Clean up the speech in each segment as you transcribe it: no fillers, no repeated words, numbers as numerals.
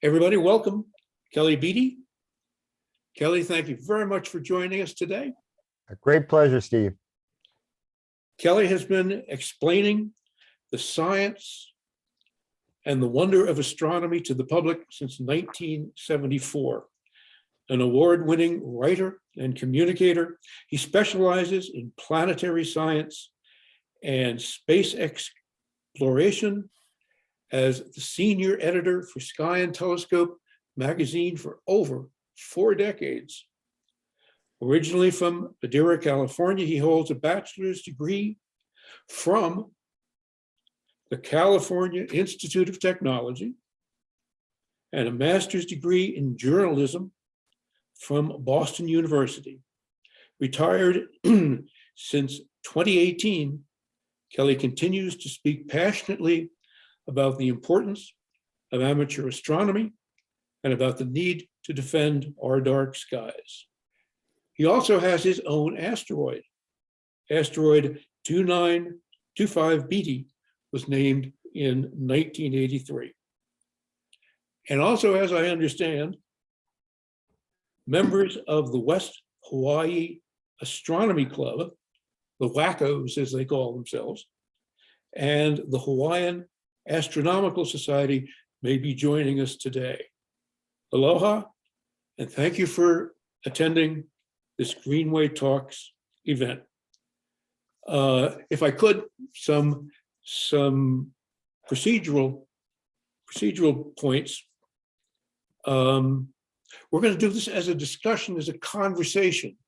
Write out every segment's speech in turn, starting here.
Everybody, welcome Kelly Beatty. Kelly, thank you very much for joining us today. A great pleasure, Steve. Kelly has been explaining the science and the wonder of astronomy to the public since 1974. An award-winning writer and communicator, he specializes in planetary science and space exploration as the senior editor for Sky and Telescope magazine for over 4 decades. Originally from Madeira, California, he holds a bachelor's degree from the California Institute of Technology and a master's degree in journalism from Boston University. Retired since 2018, Kelly continues to speak passionately about the importance of amateur astronomy and about the need to defend our dark skies. He also has his own asteroid. Asteroid 2925 Beatty was named in 1983. And also, as I understand, members of the West Hawaii Astronomy Club, the WACOs as they call themselves, and the Hawaiian Astronomical Society may be joining us today. Aloha, and thank you for attending this Greenway Talks event. If I could, some procedural points. We're going to do this as a discussion, as a conversation,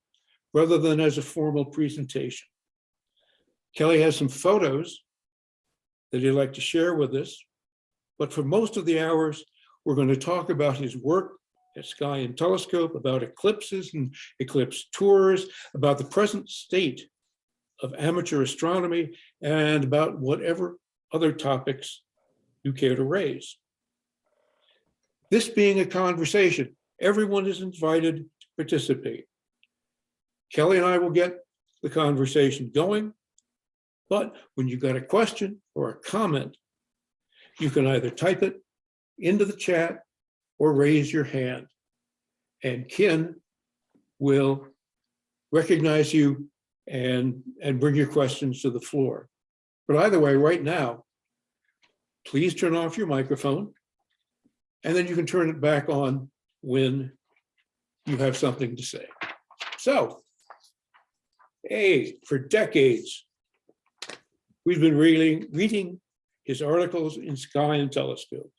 rather than as a formal presentation. Kelly has some photos that he'd like to share with us, but for most of the hours, we're going to talk about his work at Sky and Telescope, about eclipses and eclipse tours, about the present state of amateur astronomy, and about whatever other topics you care to raise. This being a conversation, everyone is invited to participate. Kelly and I will get the conversation going, but when you've got a question or a comment, you can either type it into the chat or raise your hand, and Ken will recognize you and bring your questions to the floor. But either way, right now, please turn off your microphone, and then you can turn it back on when you have something to say. So, hey, for decades, we've been reading his articles in Sky and Telescope.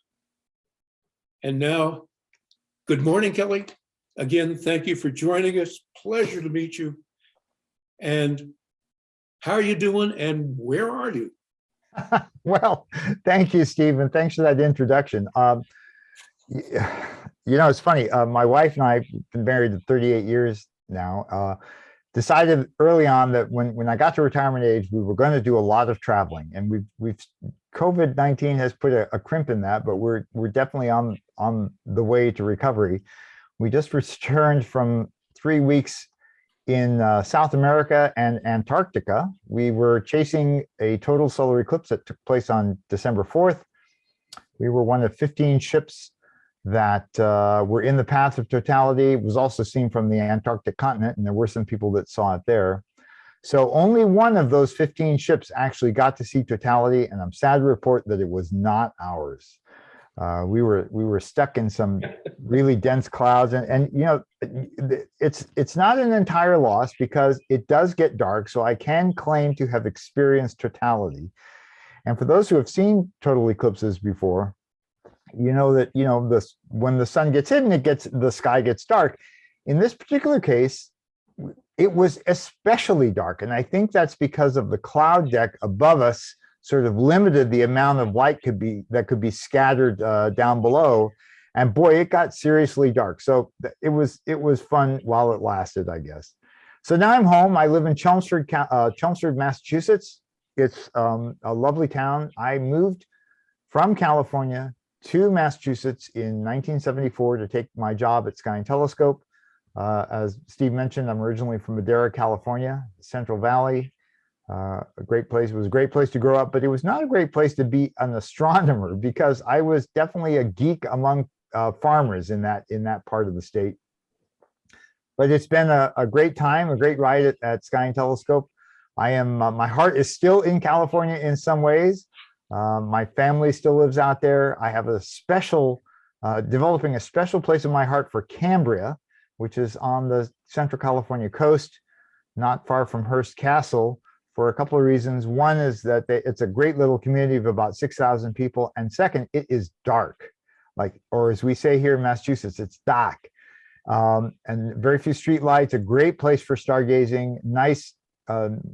And now, good morning, Kelly. Again, thank you for joining us. Pleasure to meet you. And how are you doing, and where are you? Well, thank you, Steve, and thanks for that introduction. It's funny. My wife and I have been married 38 years now. Decided early on that when I got to retirement age, we were going to do a lot of traveling, and we've COVID-19 has put a crimp in that, but we're definitely on the way to recovery. We just returned from 3 weeks in South America and Antarctica. We were chasing a total solar eclipse that took place on December 4th. We were one of 15 ships that were in the path of totality. It was also seen from the Antarctic continent, and there were some people that saw it there. So only one of those 15 ships actually got to see totality, and I'm sad to report that it was not ours. We were stuck in some really dense clouds, and it's not an entire loss because it does get dark. So I can claim to have experienced totality. And for those who have seen total eclipses before, that when the sun gets hidden, the sky gets dark. In this particular case, it was especially dark, and I think that's because of the cloud deck above us sort of limited the amount of light that could be scattered down below. And boy, it got seriously dark. So it was fun while it lasted, I guess. So now I'm home. I live in Chelmsford, Massachusetts. It's a lovely town. I moved from California to Massachusetts in 1974 to take my job at Sky and Telescope. As Steve mentioned, I'm originally from Madeira, California, Central Valley. A great place. It was a great place to grow up, but it was not a great place to be an astronomer because I was definitely a geek among farmers in that part of the state. But it's been a great time, a great ride at Sky and Telescope. I am my heart is still in California in some ways. My family still lives out there. I have a special developing a special place in my heart for Cambria, which is on the Central California coast, not far from Hearst Castle, for a couple of reasons. One is that it's a great little community of about 6,000 people. And second, it is dark, or as we say here in Massachusetts, it's dark. And very few street lights, a great place for stargazing, nice,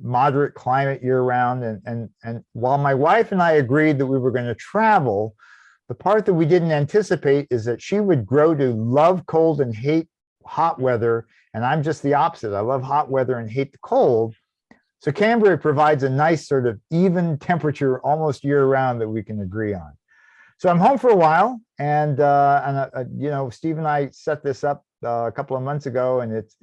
moderate climate year round. And while my wife and I agreed that we were going to travel, the part that we didn't anticipate is that she would grow to love cold and hate hot weather. And I'm just the opposite. I love hot weather and hate the cold. So Cambria provides a nice sort of even temperature almost year round that we can agree on. So I'm home for a while, and Steve and I set this up a couple of months ago, and it's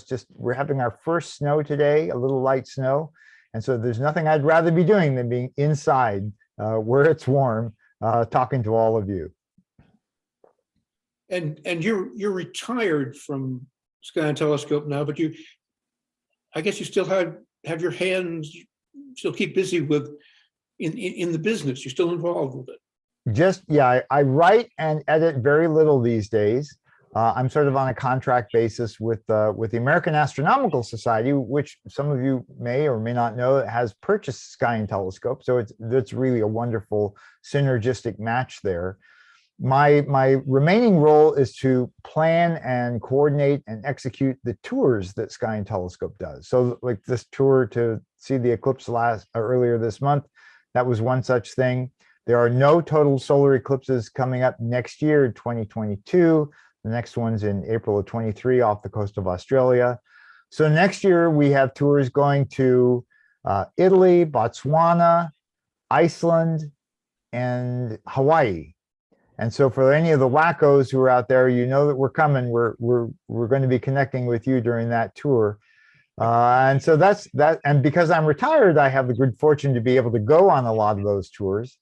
just, we're having our first snow today, a little light snow. And so there's nothing I'd rather be doing than being inside where it's warm, talking to all of you. And you're retired from Sky and Telescope now, but I guess you still have your hands, still keep busy with in the business. You're still involved with it. I write and edit very little these days. I'm sort of on a contract basis with the American Astronomical Society, which some of you may or may not know has purchased Sky and Telescope. So it's really a wonderful synergistic match there. My remaining role is to plan and coordinate and execute the tours that Sky and Telescope does. So like this tour to see the eclipse earlier this month, that was one such thing. There are no total solar eclipses coming up next year, 2022. The next one's in April of 23 off the coast of Australia. So next year we have tours going to Italy, Botswana, Iceland, and Hawaii. And so for any of the wackos who are out there, you know that we're coming. We're going to be connecting with you during that tour. And so that's that. And because I'm retired, I have the good fortune to be able to go on a lot of those tours.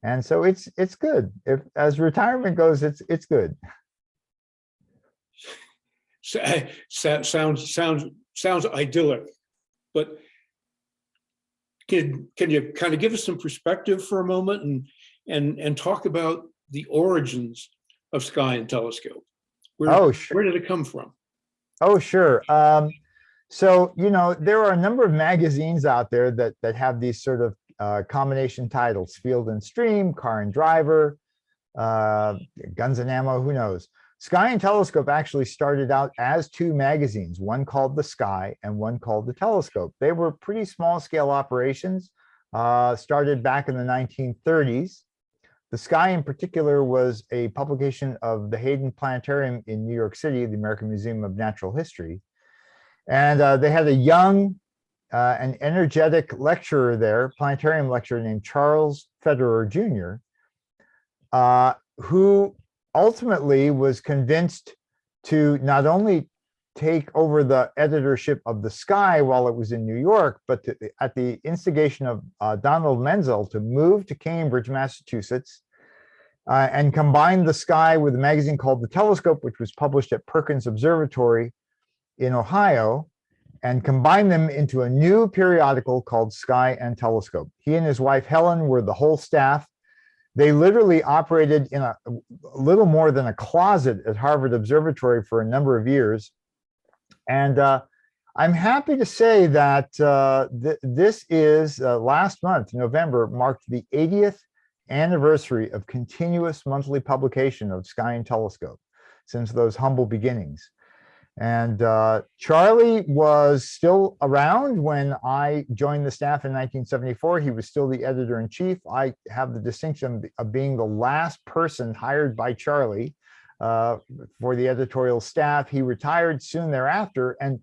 And so it's good. As retirement goes, it's good. Sounds idyllic, but can you kind of give us some perspective for a moment and talk about the origins of Sky and Telescope? Where did it come from? Oh, sure. So, there are a number of magazines out there that have these sort of combination titles: Field and Stream, Car and Driver, Guns and Ammo, who knows? Sky and Telescope actually started out as two magazines, one called The Sky and one called The Telescope. They were pretty small scale operations, started back in the 1930s. The Sky in particular was a publication of the Hayden Planetarium in New York City, the American Museum of Natural History. And they had a young and energetic lecturer there, planetarium lecturer named Charles Federer Jr., who ultimately was convinced to not only take over the editorship of The Sky while it was in New York, but at the instigation of Donald Menzel, to move to Cambridge, Massachusetts, and combine The Sky with a magazine called The Telescope, which was published at Perkins Observatory in Ohio, and combine them into a new periodical called Sky and Telescope. He and his wife, Helen, were the whole staff. They literally operated in a little more than a closet at Harvard Observatory for a number of years. And I'm happy to say that this is last month, November, marked the 80th anniversary of continuous monthly publication of Sky and Telescope since those humble beginnings. And Charlie was still around when I joined the staff in 1974. He was still the editor-in-chief. I have the distinction of being the last person hired by Charlie for the editorial staff. He retired soon thereafter. And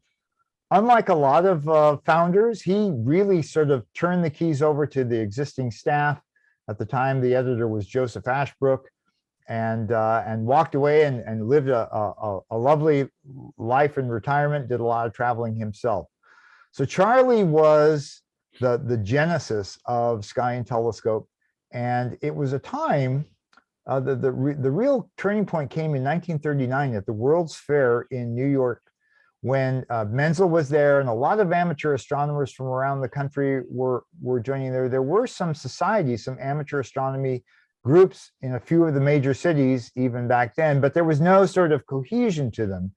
unlike a lot of founders, he really sort of turned the keys over to the existing staff. At the time, the editor was Joseph Ashbrook, and walked away and lived a lovely life in retirement, did a lot of traveling himself. So Charlie was the genesis of Sky and Telescope. And it was a time the real turning point came in 1939 at the World's Fair in New York, when Menzel was there and a lot of amateur astronomers from around the country were joining there. There were some societies, some amateur astronomy groups in a few of the major cities even back then, but there was no sort of cohesion to them.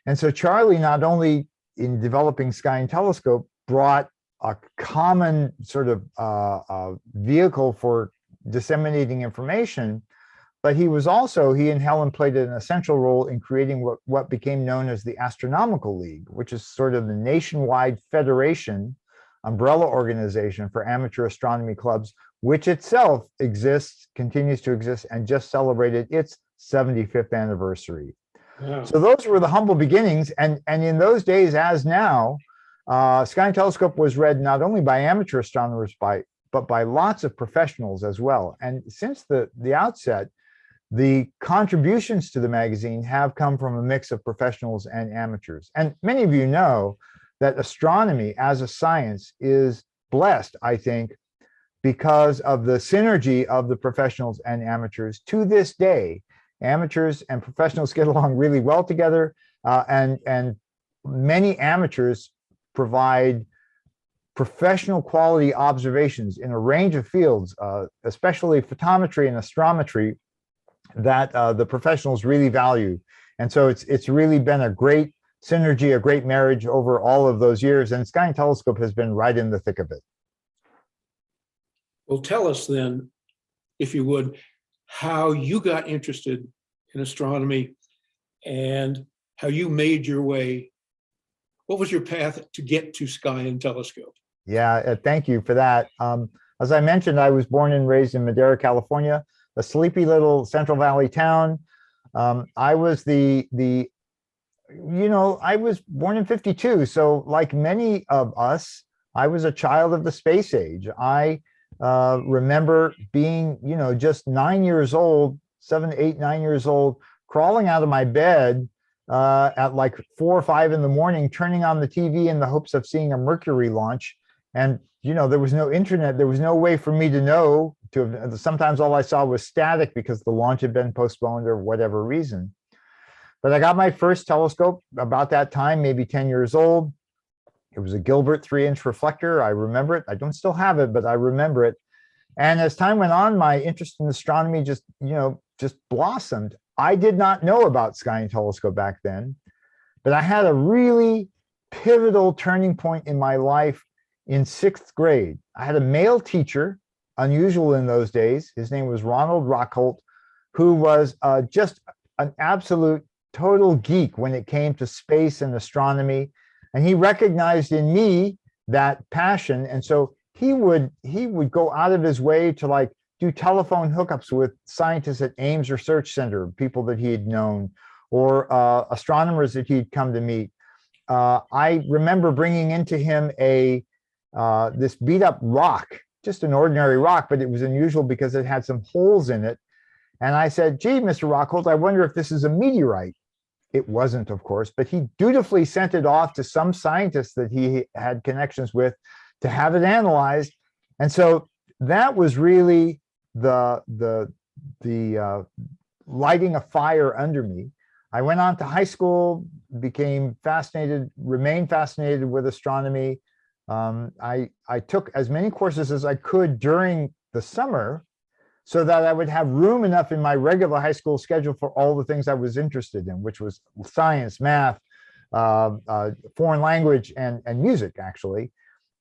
And so Charlie, not only in developing Sky and Telescope, brought a common sort of vehicle for disseminating information, but he and Helen played an essential role in creating what became known as the Astronomical League, which is sort of the nationwide federation, umbrella organization for amateur astronomy clubs, which itself continues to exist, and just celebrated its 75th anniversary. Wow. So those were the humble beginnings. And in those days, as now, Sky and Telescope was read not only by amateur astronomers, but by lots of professionals as well. And since the outset, the contributions to the magazine have come from a mix of professionals and amateurs. And many of you know that astronomy as a science is blessed, I think, because of the synergy of the professionals and amateurs. To this day, amateurs and professionals get along really well together, and many amateurs provide professional quality observations in a range of fields, especially photometry and astrometry, that the professionals really value. And so it's really been a great synergy, a great marriage over all of those years, and Sky and Telescope has been right in the thick of it. Well, tell us then, if you would, how you got interested in astronomy and how you made your way. What was your path to get to Sky and Telescope? Yeah, thank you for that. As I mentioned, I was born and raised in Madera, California, a sleepy little Central Valley town. I was I was born in 52. So like many of us, I was a child of the space age. I remember being, just 9 years old, 7, 8, 9 years old, crawling out of my bed at like 4 or 5 in the morning, turning on the TV in the hopes of seeing a Mercury launch. And, there was no internet. There was no way for me to know. Sometimes all I saw was static because the launch had been postponed or whatever reason. But I got my first telescope about that time, maybe 10 years old. It was a Gilbert 3-inch reflector. I remember it. I don't still have it, but I remember it. And as time went on, my interest in astronomy just blossomed. I did not know about Sky and Telescope back then, but I had a really pivotal turning point in my life in 6th grade. I had a male teacher, unusual in those days. His name was Ronald Rockholt, who was just an absolute total geek when it came to space and astronomy. And he recognized in me that passion. And so he would go out of his way to do telephone hookups with scientists at Ames Research Center, people that he had known, or astronomers that he'd come to meet. I remember bringing into him this beat up rock, just an ordinary rock, but it was unusual because it had some holes in it. And I said, gee, Mr. Rockholt, I wonder if this is a meteorite. It wasn't, of course, but he dutifully sent it off to some scientists that he had connections with to have it analyzed. And so that was really the lighting a fire under me. I went on to high school, remained fascinated with astronomy. I took as many courses as I could during the summer so that I would have room enough in my regular high school schedule for all the things I was interested in, which was science, math, foreign language, and music, actually.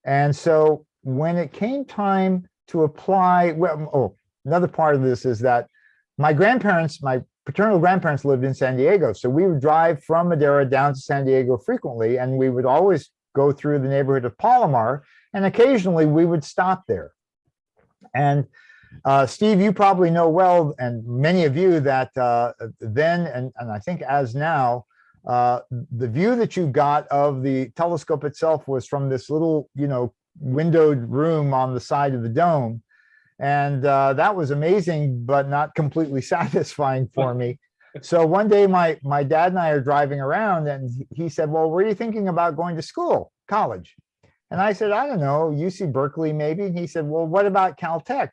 And so when it came time to apply, another part of this is that my paternal grandparents lived in San Diego. So we would drive from Madera down to San Diego frequently, and we would always go through the neighborhood of Palomar, and occasionally we would stop there. And Steve, you probably know well, and many of you, that then, and I think as now, the view that you got of the telescope itself was from this little, windowed room on the side of the dome. And that was amazing, but not completely satisfying for me. So one day my dad and I are driving around, and he said, well, were you thinking about going to college? And I said, I don't know, UC Berkeley maybe. And he said, well, what about Caltech?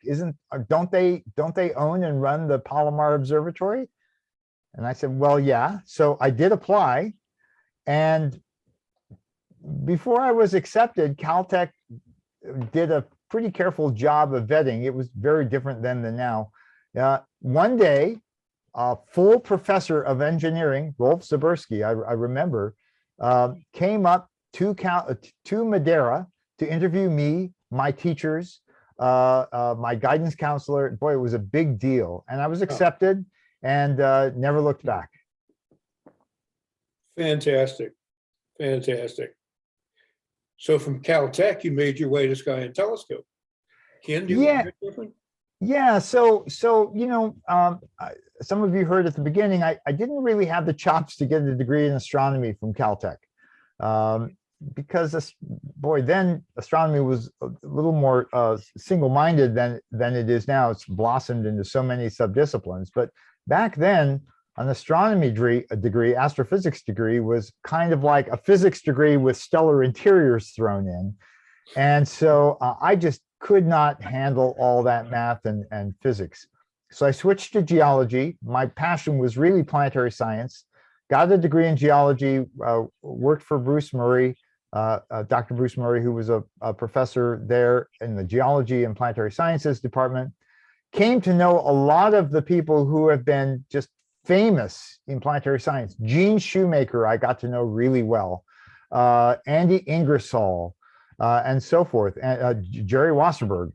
Don't they own and run the Palomar Observatory? And I said, well, yeah. So I did apply. And before I was accepted, Caltech did a pretty careful job of vetting. It was very different then than now. One day, a full professor of engineering, Rolf Zabersky, I remember, came up to Madeira to interview me, my teachers, my guidance counselor. Boy, it was a big deal. And I was accepted and never looked back. Fantastic. Fantastic. So from Caltech, you made your way to Sky and Telescope. Ken, do you want to get different? Yeah, so some of you heard at the beginning, I didn't really have the chops to get a degree in astronomy from Caltech. Because then astronomy was a little more single-minded than it is now. It's blossomed into so many subdisciplines. But back then, an astronomy degree, astrophysics degree, was kind of like a physics degree with stellar interiors thrown in. And so I just could not handle all that math and physics. So I switched to geology. My passion was really planetary science. Got a degree in geology, worked for Bruce Murray, Dr. Bruce Murray, who was a professor there in the geology and planetary sciences department. Came to know a lot of the people who have been just famous in planetary science. Gene Shoemaker, I got to know really well. Andy Ingersoll, and so forth. And Jerry Wasserberg,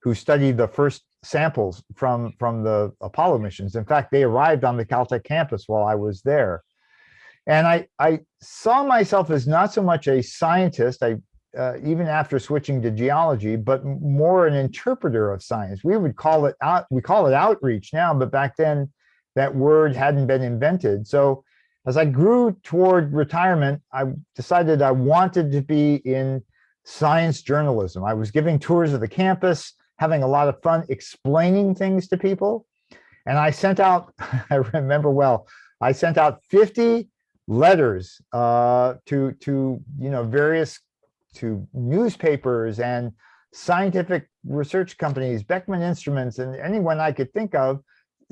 who studied the first samples from the Apollo missions. In fact, they arrived on the Caltech campus while I was there. And I saw myself as not so much a scientist, even after switching to geology, but more an interpreter of science. We call it outreach now, but back then that word hadn't been invented. So as I grew toward retirement, I decided I wanted to be in science journalism. I was giving tours of the campus, having a lot of fun explaining things to people. And I sent out, I remember well, I sent out 50 letters to newspapers and scientific research companies, Beckman Instruments, and anyone I could think of,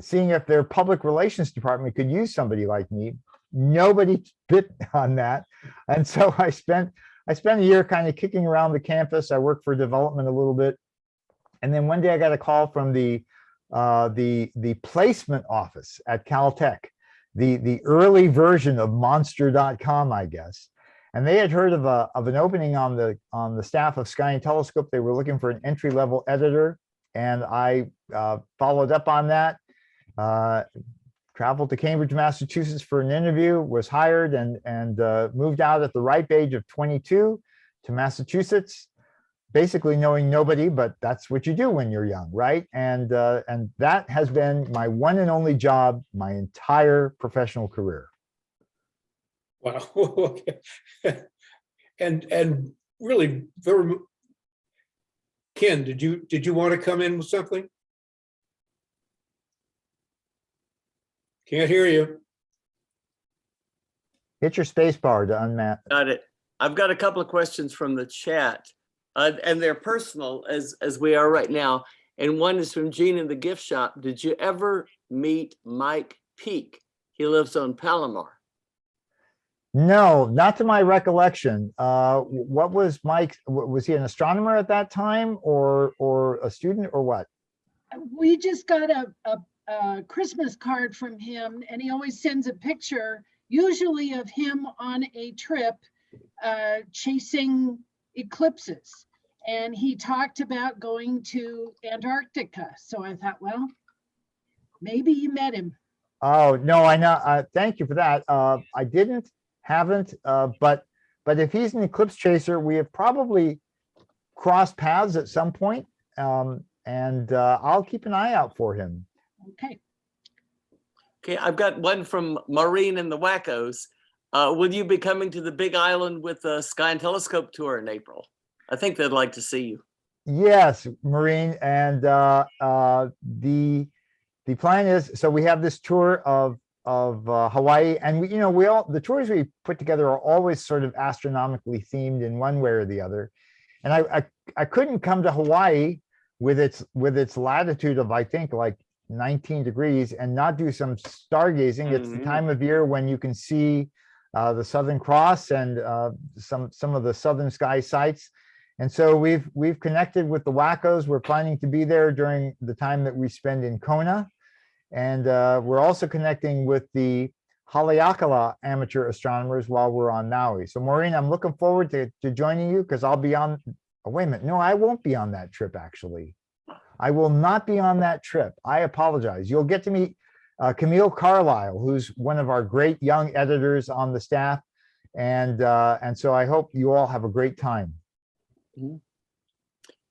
seeing if their public relations department could use somebody like me. Nobody bit on that. And so I spent a year kind of kicking around the campus. I worked for development a little bit. And then one day I got a call from the placement office at Caltech, the early version of monster.com, I guess. And they had heard of an opening on the staff of Sky and Telescope. They were looking for an entry-level editor. And I followed up on that. Traveled to Cambridge, Massachusetts for an interview, was hired and moved out at the ripe age of 22 to Massachusetts, basically knowing nobody, but that's what you do when you're young, right? And that has been my one and only job my entire professional career. Wow. Okay. And really very. Ken, did you want to come in with something? Can't hear you. Hit your space bar to unmap. Got it. I've got a couple of questions from the chat, and they're personal as we are right now. And one is from Gene in the gift shop. Did you ever meet Mike Peake? He lives on Palomar. No, not to my recollection. What was Mike? Was he an astronomer at that time, or a student, or what? We just got a Christmas card from him, and he always sends a picture, usually of him on a trip chasing eclipses. And he talked about going to Antarctica. So I thought, well, maybe you met him. Oh, no, I know. Thank you for that. I haven't, but if he's an eclipse chaser, we have probably crossed paths at some point, and I'll keep an eye out for him. Okay. Okay, I've got one from Maureen and the Wackos. Will you be coming to the Big Island with the Sky and Telescope tour in April? I think they'd like to see you. Yes, Maureen, and the plan is, so we have this tour of Hawaii, and the tours we put together are always sort of astronomically themed in one way or the other. And I couldn't come to Hawaii with its latitude of, I think, like 19 degrees and not do some stargazing. It's the time of year when you can see the Southern Cross and some of the southern sky sights. And so we've connected with the Wackos. We're planning to be there during the time that we spend in Kona. And we're also connecting with the Haleakala amateur astronomers while we're on Maui. So Maureen, I'm looking forward to joining you because I'll be on, oh, wait a minute. No, I won't be on that trip, actually. I will not be on that trip. I apologize. You'll get to meet Camille Carlisle, who's one of our great young editors on the staff. And so I hope you all have a great time.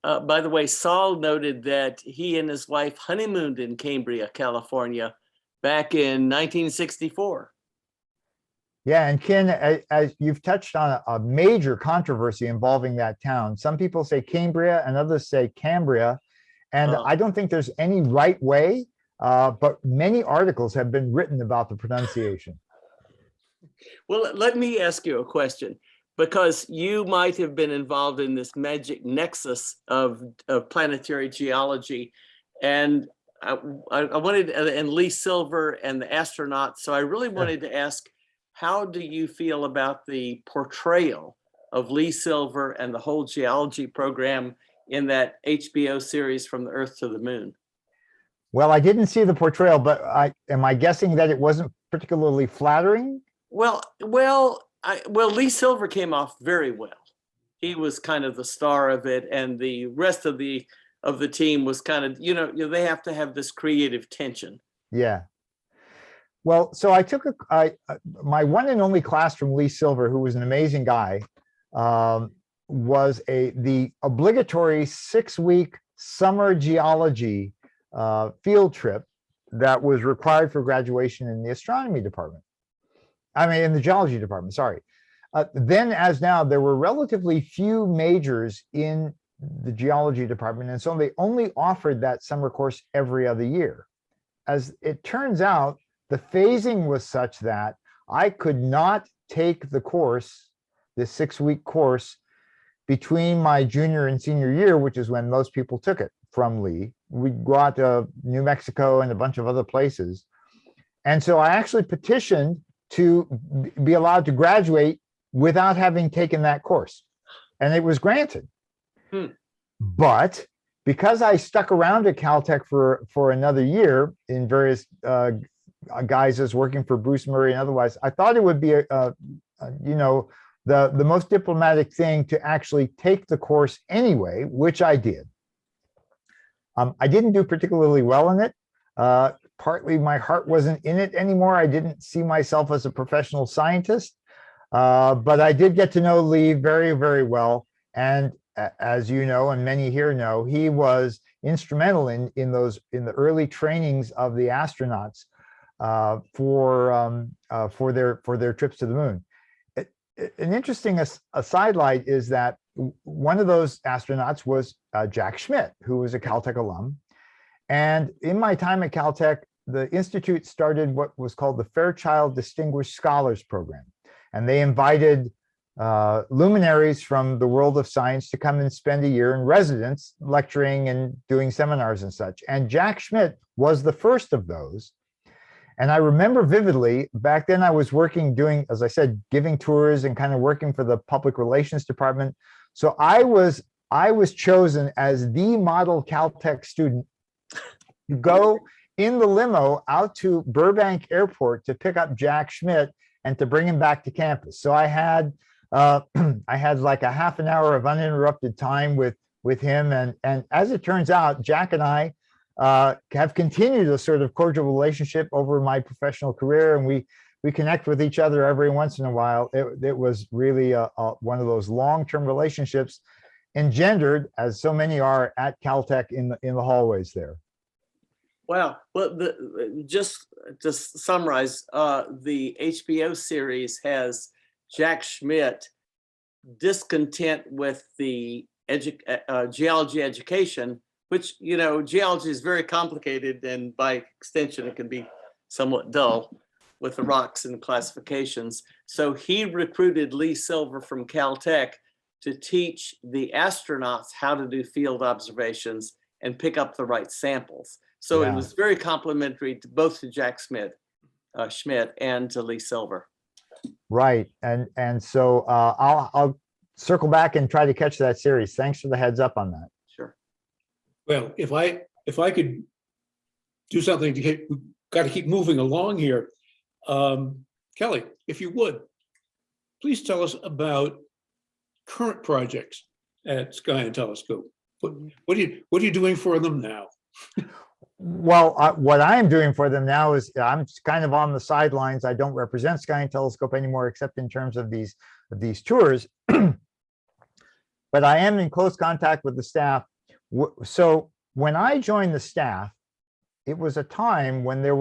By the way, Saul noted that he and his wife honeymooned in Cambria, California, back in 1964. Yeah, and Ken, as you've touched on a major controversy involving that town. Some people say Cambria and others say Cambria. And I don't think there's any right way, but many articles have been written about the pronunciation. Well, let me ask you a question, because you might have been involved in this magic nexus of planetary geology. And I wanted, and Lee Silver and the astronauts. So I really wanted to ask, how do you feel about the portrayal of Lee Silver and the whole geology program in that HBO series From the Earth to the Moon? Well, I didn't see the portrayal, but am I guessing that it wasn't particularly flattering? Well, Lee Silver came off very well. He was kind of the star of it, and the rest of the team was kind of, they have to have this creative tension. Yeah. Well, so I took my one and only class from Lee Silver, who was an amazing guy, was the obligatory 6-week summer geology field trip that was required for graduation in the astronomy department. In the geology department, sorry. Then as now, there were relatively few majors in the geology department, and so they only offered that summer course every other year. As it turns out, the phasing was such that I could not take the course, this 6-week course, between my junior and senior year, which is when most people took it from Lee. We'd go out to New Mexico and a bunch of other places. And so I actually petitioned to be allowed to graduate without having taken that course. And it was granted. But because I stuck around at Caltech for another year in various guises, working for Bruce Murray and otherwise, I thought it would be the most diplomatic thing to actually take the course anyway, which I did. I didn't do particularly well in it. Partly my heart wasn't in it anymore. I didn't see myself as a professional scientist, but I did get to know Lee very, very well. And as you know, and many here know, he was instrumental in the early trainings of the astronauts for their trips to the moon. An interesting sidelight is that one of those astronauts was Jack Schmitt, who was a Caltech alum. And in my time at Caltech, the Institute started what was called the Fairchild Distinguished Scholars Program. And they invited luminaries from the world of science to come and spend a year in residence, lecturing and doing seminars and such. And Jack Schmitt was the first of those. And I remember vividly, back then I was working, doing, as I said, giving tours and kind of working for the public relations department. So I was chosen as the model Caltech student to go in the limo out to Burbank Airport to pick up Jack Schmitt and to bring him back to campus. So I had like a half an hour of uninterrupted time with him. And as it turns out, Jack and I have continued a sort of cordial relationship over my professional career, and we connect with each other every once in a while. It was really one of those long-term relationships engendered, as so many are at Caltech in the hallways there. Wow. Well, just to summarize, the HBO series has Jack Schmitt discontent with the geology education, which, geology is very complicated, and by extension, it can be somewhat dull. with the rocks and classifications. So he recruited Lee Silver from Caltech to teach the astronauts how to do field observations and pick up the right samples. So it Yeah. was very complimentary to both to Jack Schmidt and to Lee Silver. Right. And so I'll circle back and try to catch that series. Thanks for the heads up on that. Sure. Well, if I could do something to get, we've got to keep moving along here. Kelly, if you would, please tell us about current projects at Sky and Telescope. What are you doing for them now? Well, what I am doing for them now is I'm kind of on the sidelines. I don't represent Sky and Telescope anymore, except in terms of these tours. But I am in close contact with the staff. So when I joined the staff, it was a time when there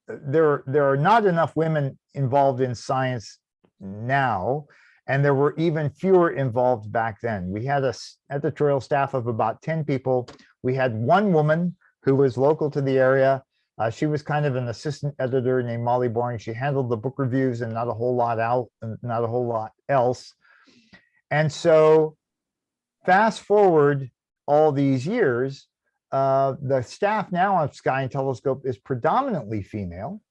are not enough women involved in science now, and there were even fewer involved back then. We had a editorial staff of about 10 people. We had one woman who was local to the area. She was kind of an assistant editor named Molly Boring. She handled the book reviews and not a whole lot else. And so fast forward all these years, the staff now of Sky and Telescope is predominantly female.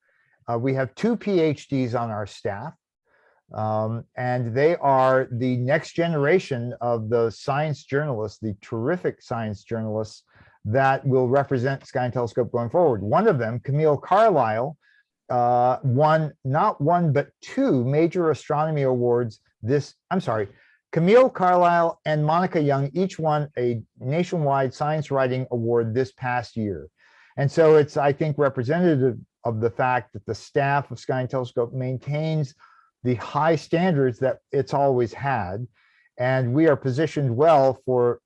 We have 2 PhDs on our staff, and they are the next generation of the science journalists, the terrific science journalists that will represent Sky and Telescope going forward. One of them, Camille Carlisle, won not one, but 2 major astronomy awards Camille Carlisle and Monica Young each won a nationwide science writing award this past year. And so it's, I think, representative of the fact that the staff of Sky and Telescope maintains the high standards that it's always had. And we are positioned well for,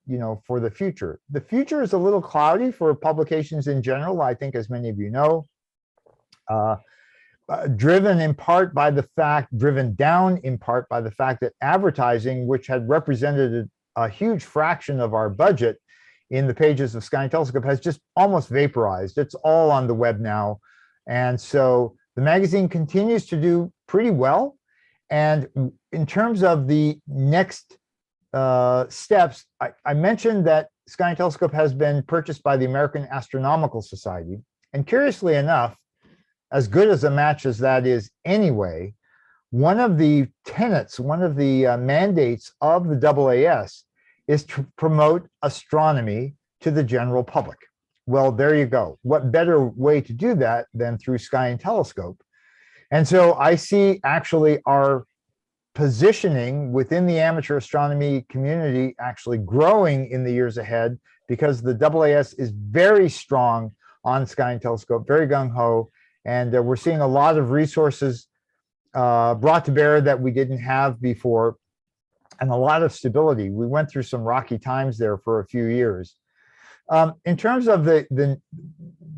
for the future. The future is a little cloudy for publications in general, I think, as many of you know. Driven down in part by the fact that advertising, which had represented a huge fraction of our budget in the pages of Sky and Telescope, has just almost vaporized. It's all on the web now. And so the magazine continues to do pretty well. And in terms of the next steps, I mentioned that Sky and Telescope has been purchased by the American Astronomical Society. And curiously enough, as good as a match as that is anyway, one of the tenets, one of the mandates of the AAS is to promote astronomy to the general public. Well, there you go. What better way to do that than through Sky and Telescope? And so I see actually our positioning within the amateur astronomy community actually growing in the years ahead, because the AAS is very strong on Sky and Telescope, very gung-ho. And we're seeing a lot of resources brought to bear that we didn't have before, and a lot of stability. We went through some rocky times there for a few years. In terms of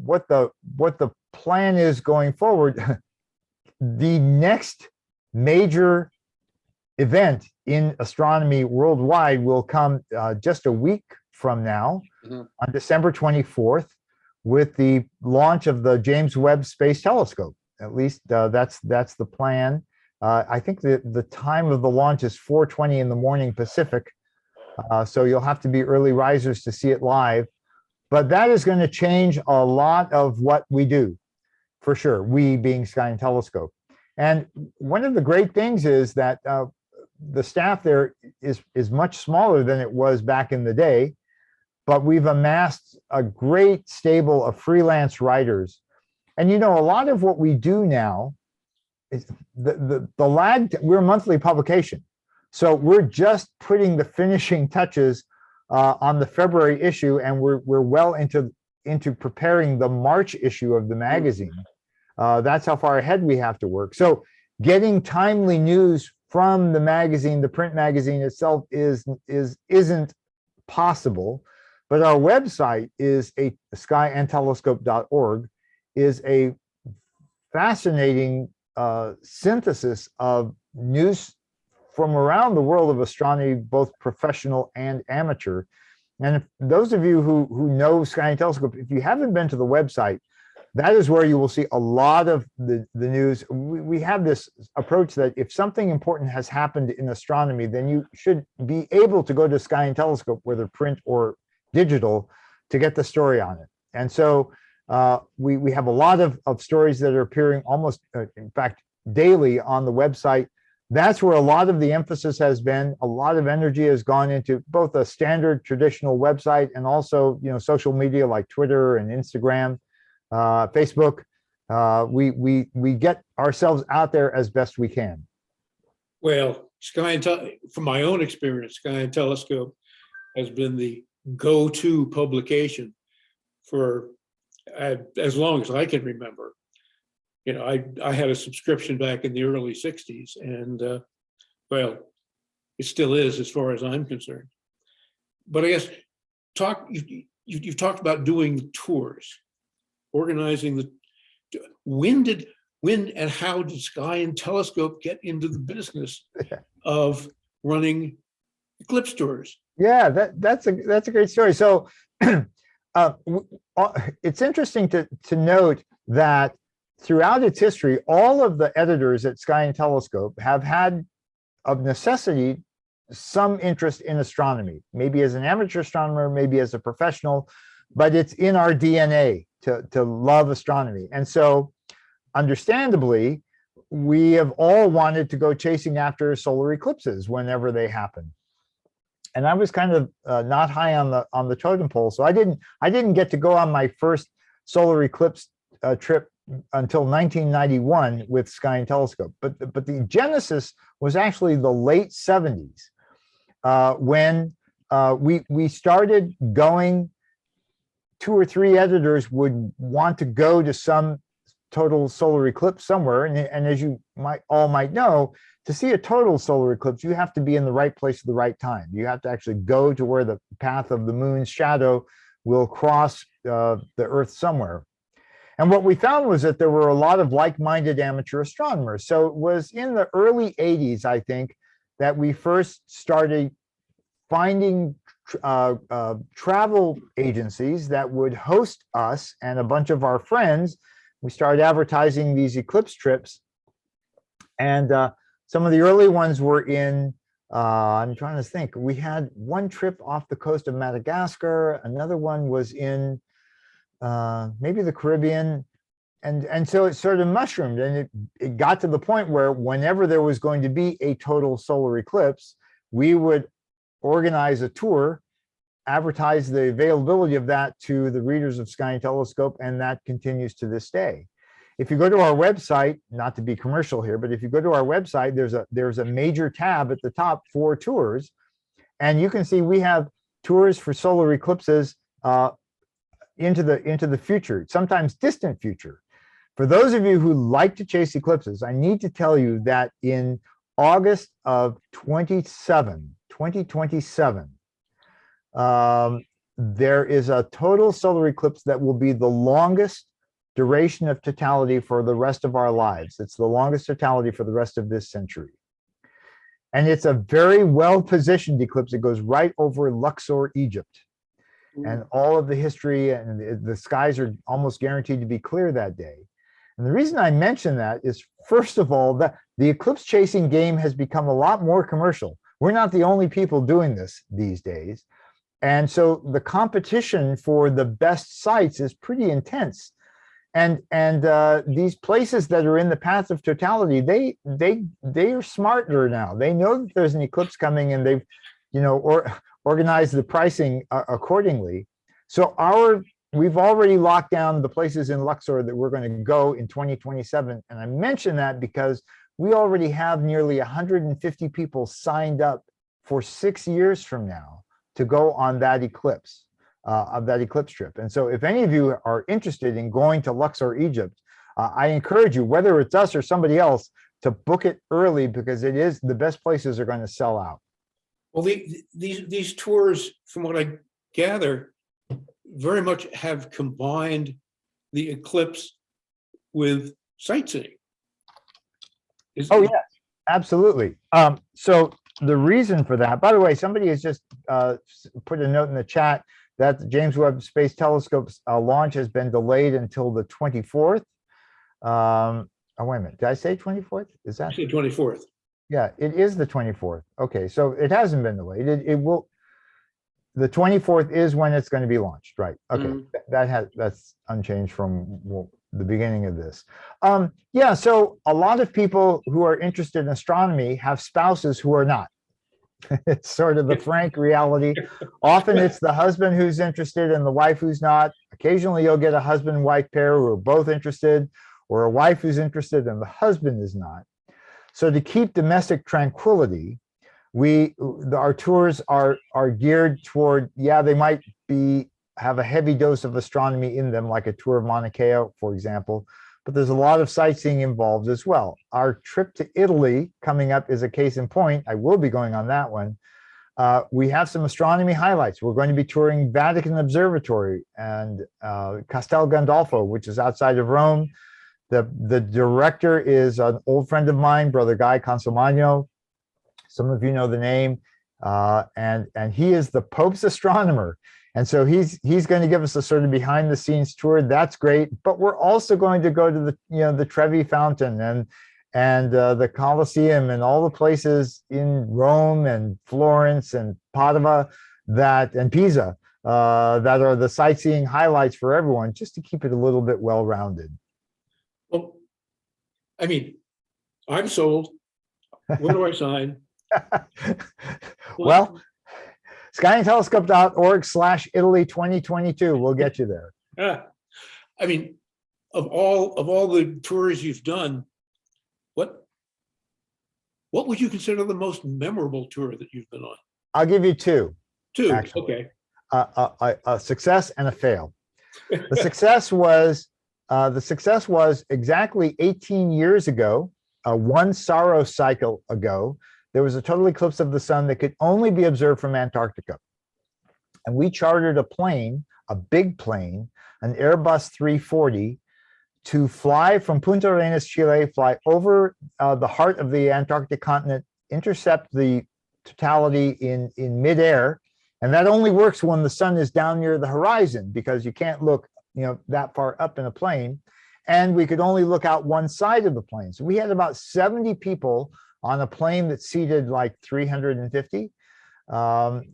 what the plan is going forward, the next major event in astronomy worldwide will come just a week from now, on December 24th. With the launch of the James Webb Space Telescope. At least that's the plan. I think the time of the launch is 4:20 in the morning Pacific, so you'll have to be early risers to see it live. But that is going to change a lot of what we do, for sure, we being Sky and Telescope. And one of the great things is that the staff there is much smaller than it was back in the day. But we've amassed a great stable of freelance writers. And a lot of what we do now is the lag, we're a monthly publication. So we're just putting the finishing touches on the February issue, and we're well into preparing the March issue of the magazine. That's how far ahead we have to work. So getting timely news from the magazine, the print magazine itself, isn't possible. But our website is skyandtelescope.org, is a fascinating synthesis of news from around the world of astronomy, both professional and amateur. And if those of you who know Sky and Telescope, if you haven't been to the website, that is where you will see a lot of the news. We have this approach that if something important has happened in astronomy, then you should be able to go to Sky and Telescope, whether print or digital, to get the story on it. And so we have a lot of stories that are appearing almost, in fact, daily on the website. That's where a lot of the emphasis has been. A lot of energy has gone into both a standard traditional website and also, social media like Twitter and Instagram, Facebook. We get ourselves out there as best we can. Well, from my own experience, Sky and Telescope has been the go-to publication for as long as I can remember. I had a subscription back in the early 60s, and well, it still is as far as I'm concerned. But I guess you've talked about doing tours, organizing when and how did Sky and Telescope get into the business of running Eclipse Tours? Yeah, that's a great story. So it's interesting to note that throughout its history, all of the editors at Sky and Telescope have had, of necessity, some interest in astronomy, maybe as an amateur astronomer, maybe as a professional, but it's in our DNA to love astronomy. And so, understandably, we have all wanted to go chasing after solar eclipses whenever they happen. And I was kind of not high on the totem pole, so I didn't get to go on my first solar eclipse trip until 1991 with Sky and Telescope. But the genesis was actually the late 70s when we started going. 2 or 3 editors would want to go to some total solar eclipse somewhere, and as you might know, to see a total solar eclipse, you have to be in the right place at the right time. You have to actually go to where the path of the moon's shadow will cross the Earth somewhere. And what we found was that there were a lot of like-minded amateur astronomers. So it was in the early 80s, I think, that we first started finding travel agencies that would host us and a bunch of our friends. We started advertising these eclipse trips. And some of the early ones were in, I'm trying to think, we had one trip off the coast of Madagascar. Another one was in maybe the Caribbean. And so it sort of mushroomed, and it got to the point where whenever there was going to be a total solar eclipse, we would organize a tour, advertise the availability of that to the readers of Sky and Telescope, and that continues to this day. If you go to our website, not to be commercial here, but if you go to our website, there's a major tab at the top for tours, and you can see we have tours for solar eclipses into the future, sometimes distant future. For those of you who like to chase eclipses, I need to tell you that in August of 2027, there is a total solar eclipse that will be the longest duration of totality for the rest of our lives. It's the longest totality for the rest of this century. And it's a very well-positioned eclipse. It goes right over Luxor, Egypt. And all of the history and the skies are almost guaranteed to be clear that day. And the reason I mention that is, first of all, that the eclipse chasing game has become a lot more commercial. We're not the only people doing this these days. And so the competition for the best sites is pretty intense. And these places that are in the path of totality, they are smarter now. They know that there's an eclipse coming, and they've, organized the pricing accordingly. So we've already locked down the places in Luxor that we're going to go in 2027. And I mention that because we already have nearly 150 people signed up for 6 years from now to go on that eclipse, of that eclipse trip. And so if any of you are interested in going to Luxor, Egypt, I encourage you, whether it's us or somebody else, to book it early, because the best places are going to sell out. Well, these tours, from what I gather, very much have combined the eclipse with sightseeing. Oh, yes, absolutely. So the reason for that, by the way, somebody has just put a note in the chat that James Webb Space Telescope's launch has been delayed until the 24th. Oh, wait a minute. Did I say 24th? Is that? 24th. Yeah, it is the 24th. Okay, so it hasn't been delayed. It will. The 24th is when it's going to be launched, right? Okay, that's unchanged from the beginning of this. Yeah, so a lot of people who are interested in astronomy have spouses who are not. It's sort of the frank reality. Often it's the husband who's interested and the wife who's not. Occasionally you'll get a husband and wife pair who are both interested, or a wife who's interested and the husband is not. So to keep domestic tranquility, our tours are geared toward, yeah, they might have a heavy dose of astronomy in them, like a tour of Mauna Kea, for example, but there's a lot of sightseeing involved as well. Our trip to Italy coming up is a case in point. I will be going on that one. We have some astronomy highlights. We're going to be touring Vatican Observatory and Castel Gandolfo, which is outside of Rome. The director is an old friend of mine, Brother Guy Consolmagno. Some of you know the name, and he is the Pope's astronomer. And so he's going to give us a sort of behind the scenes tour. That's great. But we're also going to go to the Trevi Fountain and the Colosseum and all the places in Rome and Florence and Padua and Pisa that are the sightseeing highlights for everyone, just to keep it a little bit well-rounded. Well, I mean, I'm sold. Where do I sign? Well, skyandtelescope.org/Italy 2022 will get you there. I mean, of all the tours you've done, what would you consider the most memorable tour that you've been on? I'll give you two. Two, actually. okay. A success and a fail. The success was exactly 18 years ago, one Saros cycle ago. There was a total eclipse of the sun that could only be observed from Antarctica. And we chartered a plane, a big plane, an Airbus 340, to fly from Punta Arenas, Chile, fly over the heart of the Antarctic continent, intercept the totality in midair. And that only works when the sun is down near the horizon, because you can't look that far up in a plane. And we could only look out one side of the plane. So we had about 70 people on a plane that seated like 350.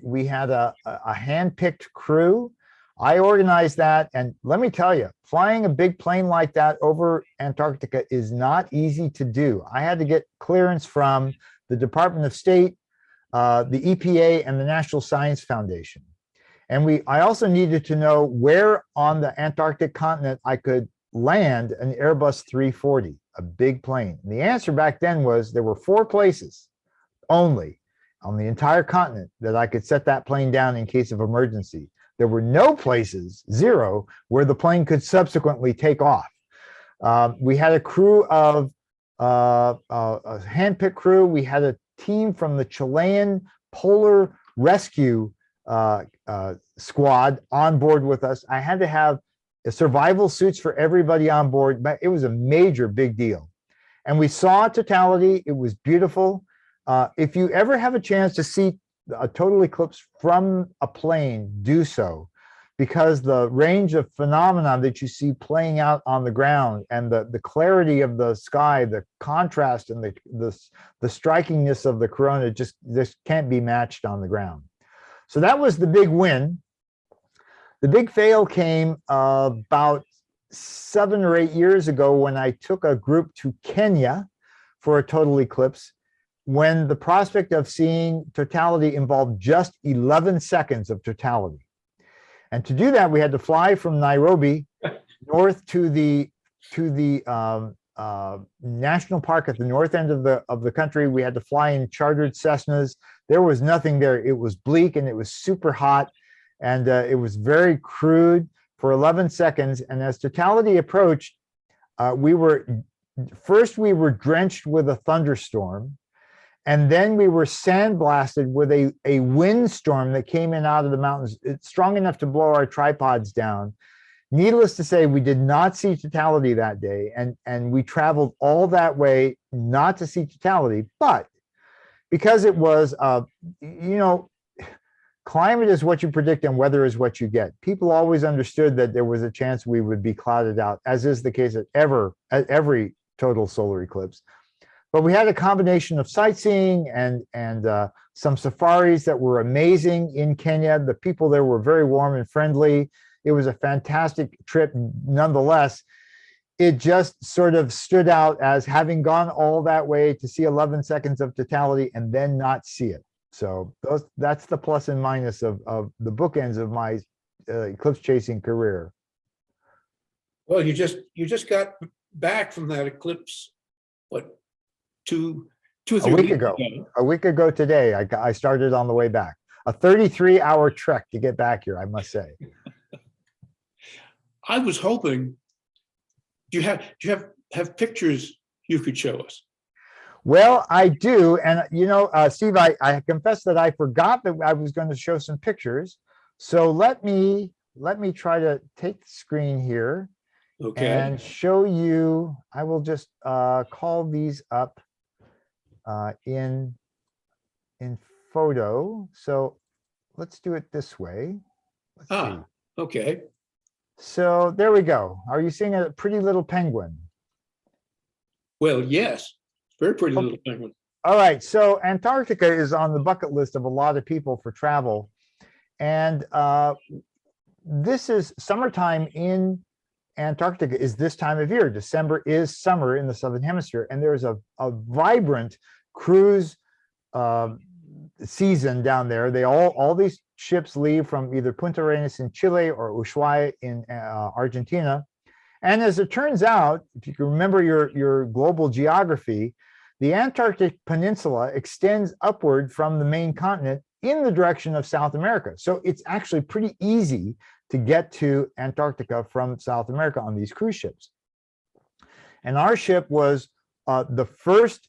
We had a hand-picked crew. I organized that. And let me tell you, flying a big plane like that over Antarctica is not easy to do. I had to get clearance from the Department of State, the EPA, and the National Science Foundation. And I also needed to know where on the Antarctic continent I could land an Airbus 340, a big plane. And the answer back then was there were 4 places only on the entire continent that I could set that plane down in case of emergency. There were no places, 0, where the plane could subsequently take off. We had a crew of a handpicked crew. We had a team from the Chilean Polar Rescue squad on board with us. I had to have survival suits for everybody on board, but it was a major big deal. And we saw totality. It was beautiful. If you ever have a chance to see a total eclipse from a plane, do so, because the range of phenomena that you see playing out on the ground and the clarity of the sky, the contrast and the strikingness of the corona just can't be matched on the ground. So that was the big win. The big fail came about 7 or 8 years ago when I took a group to Kenya for a total eclipse, when the prospect of seeing totality involved just 11 seconds of totality. And to do that, we had to fly from Nairobi north to the national park at the north end of the country. We had to fly in chartered Cessnas. There was nothing there. It was bleak and it was super hot, and it was very crude for 11 seconds. And as totality approached, we were drenched with a thunderstorm. And then we were sandblasted with a windstorm that came in out of the mountains. It's strong enough to blow our tripods down. Needless to say, we did not see totality that day. And we traveled all that way not to see totality. But because it was, climate is what you predict and weather is what you get. People always understood that there was a chance we would be clouded out, as is the case at every total solar eclipse. But we had a combination of sightseeing and some safaris that were amazing in Kenya. The people there were very warm and friendly. It was a fantastic trip nonetheless. It just sort of stood out as having gone all that way to see 11 seconds of totality and then not see it. So that's the plus and minus of the bookends of my eclipse chasing career. Well, you just got back from that eclipse, what, two or three A week weeks ago. A week ago today, I started on the way back. A 33-hour trek to get back here, I must say. I was hoping, do you have pictures you could show us? Well, I do. And, Steve, I confess that I forgot that I was going to show some pictures. So let me try to take the screen here Okay. and show you. I will just call these up in photo. So let's do it this way. Let's see. Okay. So there we go. Are you seeing a pretty little penguin? Well, yes. Very pretty little penguin. All right. So Antarctica is on the bucket list of a lot of people for travel. And this is summertime in Antarctica is this time of year. December is summer in the Southern Hemisphere. And there's a vibrant cruise season down there. All these ships leave from either Punta Arenas in Chile or Ushuaia in Argentina. And as it turns out, if you can remember your global geography, the Antarctic Peninsula extends upward from the main continent in the direction of South America. So it's actually pretty easy to get to Antarctica from South America on these cruise ships. And our ship was the first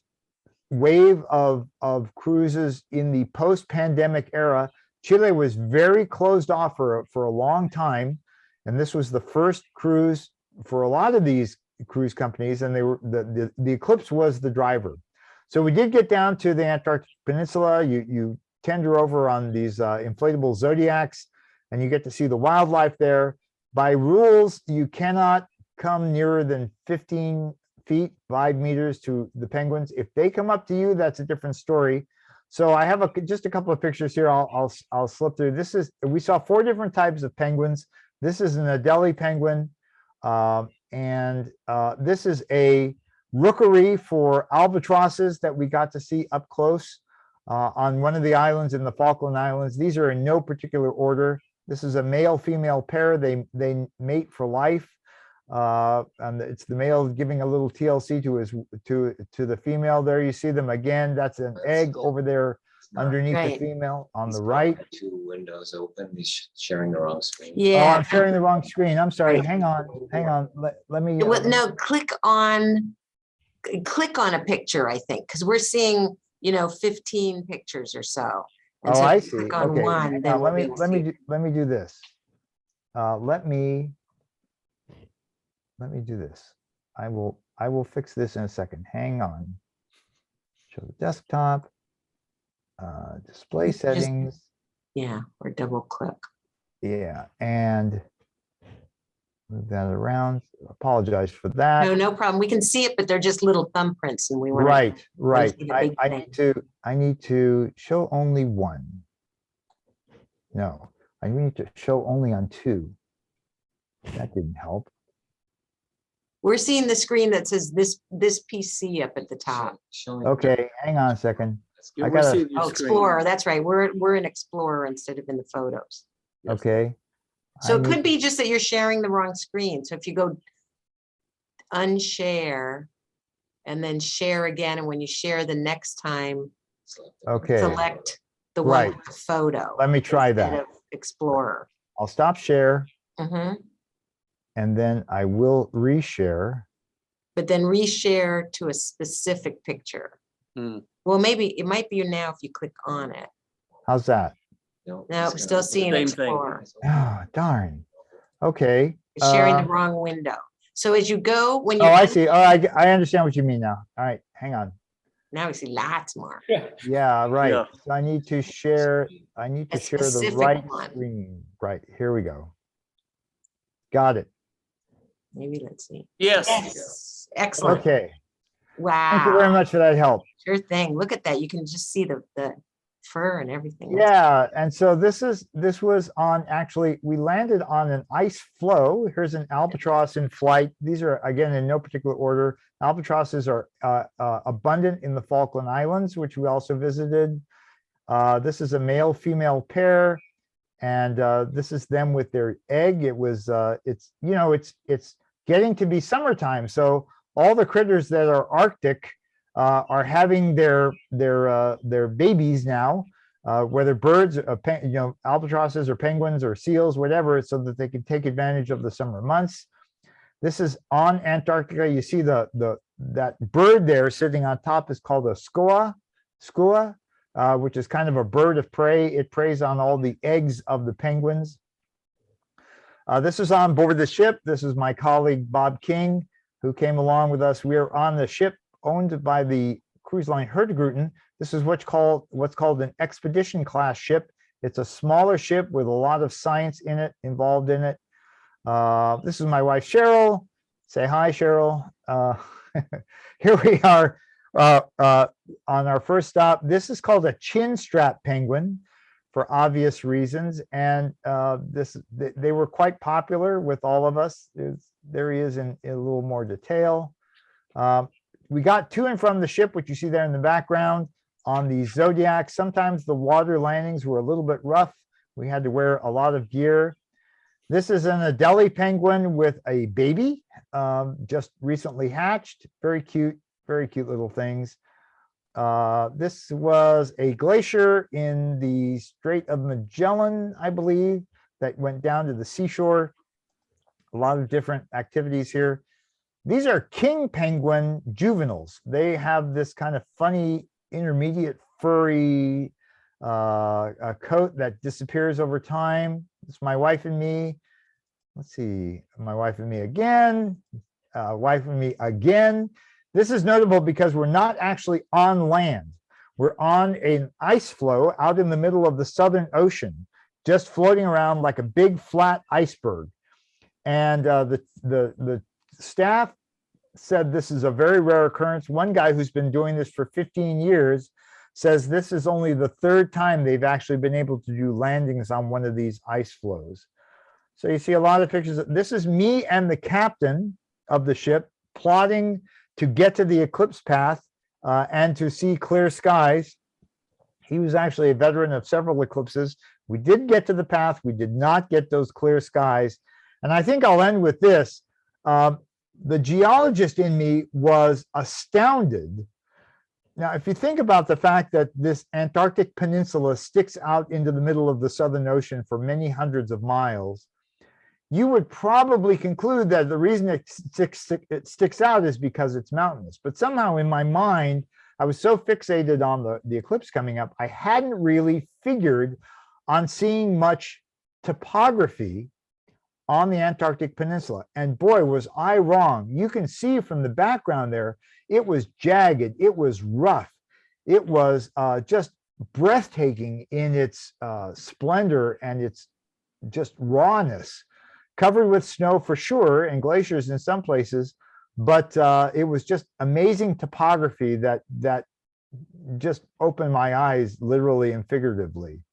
wave of cruises in the post-pandemic era. Chile was very closed off for a long time. And this was the first cruise for a lot of these cruise companies, and they were the Eclipse was the driver. So we did get down to the Antarctic Peninsula. You tender over on these inflatable Zodiacs, and you get to see the wildlife there. By rules, you cannot come nearer than 15 feet, 5 meters to the penguins. If they come up to you, that's a different story. So I have just a couple of pictures here. I'll slip through. We saw 4 different types of penguins. This is an Adelie penguin. And this is a rookery for albatrosses that we got to see up close on one of the islands in the Falkland Islands. These are in no particular order. This is a male-female pair. They mate for life. And it's the male giving a little TLC to the female. There you see them again. That's an egg over there underneath the female on the right. 2 windows open. He's sharing the wrong screen. Oh, Yeah. I'm sharing the wrong screen. I'm sorry. Hang on. Let me. Well, no, click on a picture, I think, because we're seeing, 15 pictures or so. And Oh, so I if you see. click on Okay. one, Hang then on. we'll be able to see. Let me do this. Let me do this. I will fix this in a second. Hang on. Show the desktop. Display Just- settings. Yeah, or double click. Yeah, and move that around. Apologize for that. No problem. We can see it, but they're just little thumbprints and we want Right. see the big I need to show only one. No, I need to show only on 2. That didn't help. We're seeing the screen that says this PC up at the top. Showing Okay, hang on a second. Yeah, I we're gotta- seeing your Oh, screen. Explorer, that's right. We're in Explorer instead of in the photos. Yes. Okay. So I it could need- be just that you're sharing the wrong screen. So if you go unshare and then share again, and when you share the next time, Okay, select the one Right. with the photo. let me try instead that. of Explorer. I'll stop share Mhm. and then I will reshare. But then reshare to a specific picture. Hmm. Well, maybe it might be now if you click on it. How's that? No, we're still seeing Same thing. Explorer. Oh, darn. Okay. It's sharing Uh, the wrong window. So as you go, when you Oh, I see. Oh, I understand what you mean now. All right, hang on. Now we see lots more. Yeah, right. Yeah. So I need to share A the specific right one. screen. Right, here we go. Got it. Maybe let's see. Yes. Yes, excellent. Okay. Thank you very Wow, much for that help. sure thing. Look at that. You can just see the fur and everything. Yeah, and so this was on, actually, we landed on an ice floe. Here's an albatross in flight. These are, again, in no particular order. Albatrosses are abundant in the Falkland Islands, which we also visited. This is a male-female pair, and this is them with their egg. It was, it's getting to be summertime, so all the critters that are Arctic are having their babies now, whether birds, albatrosses or penguins or seals, whatever, so that they can take advantage of the summer months. This is on Antarctica. You see that bird there sitting on top is called a skua, which is kind of a bird of prey. It preys on all the eggs of the penguins. This is on board the ship. This is my colleague Bob King, who came along with us. We are on the ship owned by the cruise line Hurtigruten. This is what's called an expedition class ship. It's a smaller ship with a lot of science involved in it. This is my wife Cheryl. Say hi, Cheryl. Here we are on our first stop. This is called a chin strap penguin, for obvious reasons, and they were quite popular with all of us. There he is in a little more detail. We got to and from the ship, which you see there in the background, on the Zodiac. Sometimes the water landings were a little bit rough. We had to wear a lot of gear. This is an Adelie penguin with a baby, just recently hatched. Very cute little things. This was a glacier in the Strait of Magellan, I believe, that went down to the seashore. A lot of different activities here. These are king penguin juveniles. They have this kind of funny intermediate furry coat that disappears over time. It's my wife and me. Let's see, my wife and me again, wife and me again. This is notable because we're not actually on land. We're on an ice floe out in the middle of the Southern Ocean, just floating around like a big flat iceberg. And the staff said this is a very rare occurrence. One guy who's been doing this for 15 years says this is only the third time they've actually been able to do landings on one of these ice floes. So you see a lot of pictures. This is me and the captain of the ship plotting to get to the eclipse path and to see clear skies. He was actually a veteran of several eclipses. We did get to the path. We did not get those clear skies. And I think I'll end with this. The geologist in me was astounded. Now, if you think about the fact that this Antarctic peninsula sticks out into the middle of the Southern Ocean for many hundreds of miles, you would probably conclude that the reason it sticks out is because it's mountainous. But somehow in my mind, I was so fixated on the eclipse coming up, I hadn't really figured on seeing much topography on the Antarctic Peninsula. And boy, was I wrong. You can see from the background there, it was jagged, it was rough, it was just breathtaking in its splendor and its just rawness, covered with snow for sure and glaciers in some places, but it was just amazing topography that just opened my eyes literally and figuratively.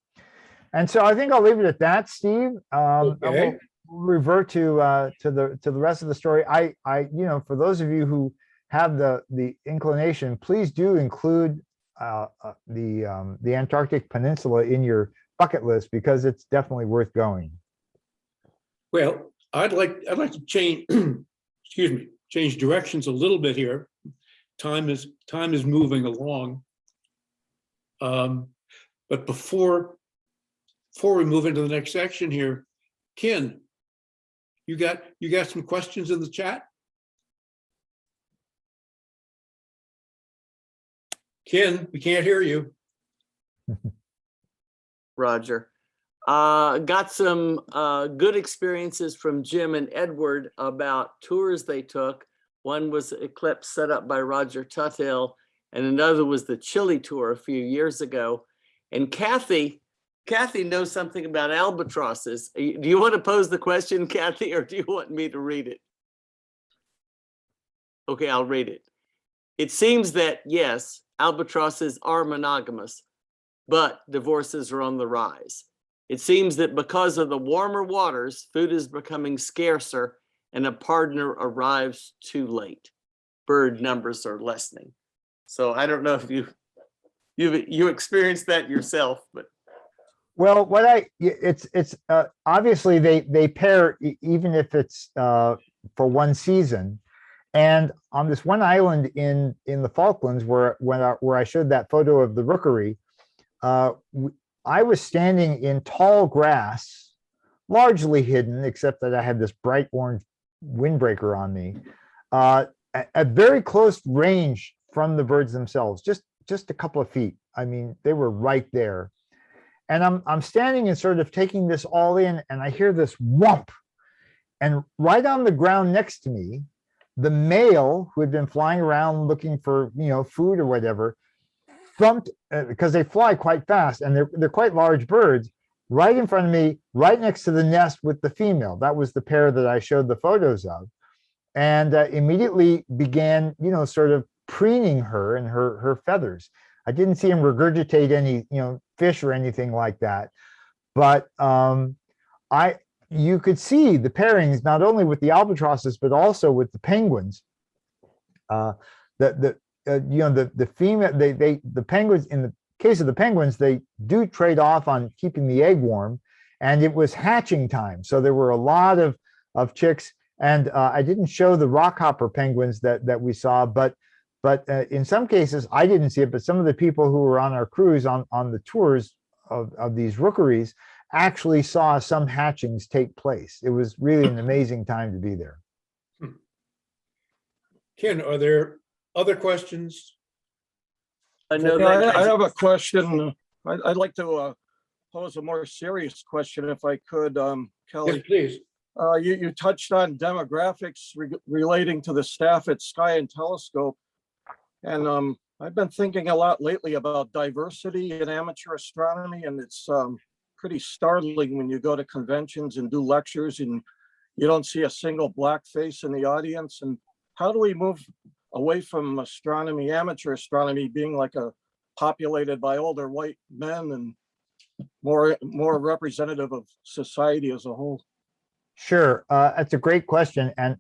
And so I think I'll leave it at that, Steve. Okay. We'll revert to the rest of the story. I for those of you who have the inclination, please do include the Antarctic Peninsula in your bucket list, because it's definitely worth going. Well, I'd like to change, excuse me, change directions a little bit here. Time is moving along. But before we move into the next section here, Ken, you got some questions in the chat? Ken, we can't hear you. Roger. Got some good experiences from Jim and Edward about tours they took. One was Eclipse set up by Roger Tuthill, and another was the Chile tour a few years ago. And Kathy knows something about albatrosses. Do you want to pose the question, Kathy, or do you want me to read it? Okay, I'll read it. It seems that, yes, albatrosses are monogamous, but divorces are on the rise. It seems that because of the warmer waters, food is becoming scarcer and a partner arrives too late. Bird numbers are lessening. So I don't know if you experienced that yourself, but. Well, it's obviously they pair even if it's for one season. And on this one island in the Falklands, where I showed that photo of the rookery, I was standing in tall grass, largely hidden, except that I had this bright orange windbreaker on me, at very close range from the birds themselves, just a couple of feet. I mean, they were right there. And I'm standing and sort of taking this all in, and I hear this whomp. And right on the ground next to me, the male who had been flying around looking for, food or whatever, thumped, because they fly quite fast and they're quite large birds, right in front of me, right next to the nest with the female. That was the pair that I showed the photos of, and immediately began, sort of preening her and her feathers. I didn't see him regurgitate any, fish or anything like that, but you could see the pairings not only with the albatrosses but also with the penguins. The female, the penguins, in the case of the penguins, they do trade off on keeping the egg warm, and it was hatching time, so there were a lot of chicks. And I didn't show the rockhopper penguins that we saw, but in some cases I didn't see it, but some of the people who were on our cruise on the tours of these rookeries actually saw some hatchings take place. It was really an amazing time to be there. Ken, are there other questions? I know Yeah, that. I have a question. I'd like to pose a more serious question if I could, Yes, Kelly. please. You touched on demographics relating to the staff at Sky and Telescope. And I've been thinking a lot lately about diversity in amateur astronomy, and it's pretty startling when you go to conventions and do lectures and you don't see a single black face in the audience. And how do we move away from astronomy, amateur astronomy, being like populated by older white men and more representative of society as a whole? Sure, that's a great question, and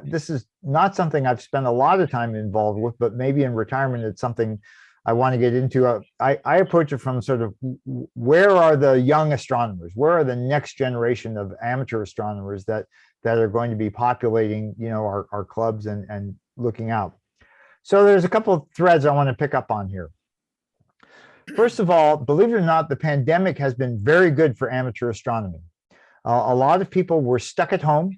this is not something I've spent a lot of time involved with, but maybe in retirement it's something I want to get into. I approach it from sort of, where are the young astronomers? Where are the next generation of amateur astronomers that are going to be populating, our clubs and looking out? So there's a couple of threads I want to pick up on here. First of all, believe it or not, the pandemic has been very good for amateur astronomy. A lot of people were stuck at home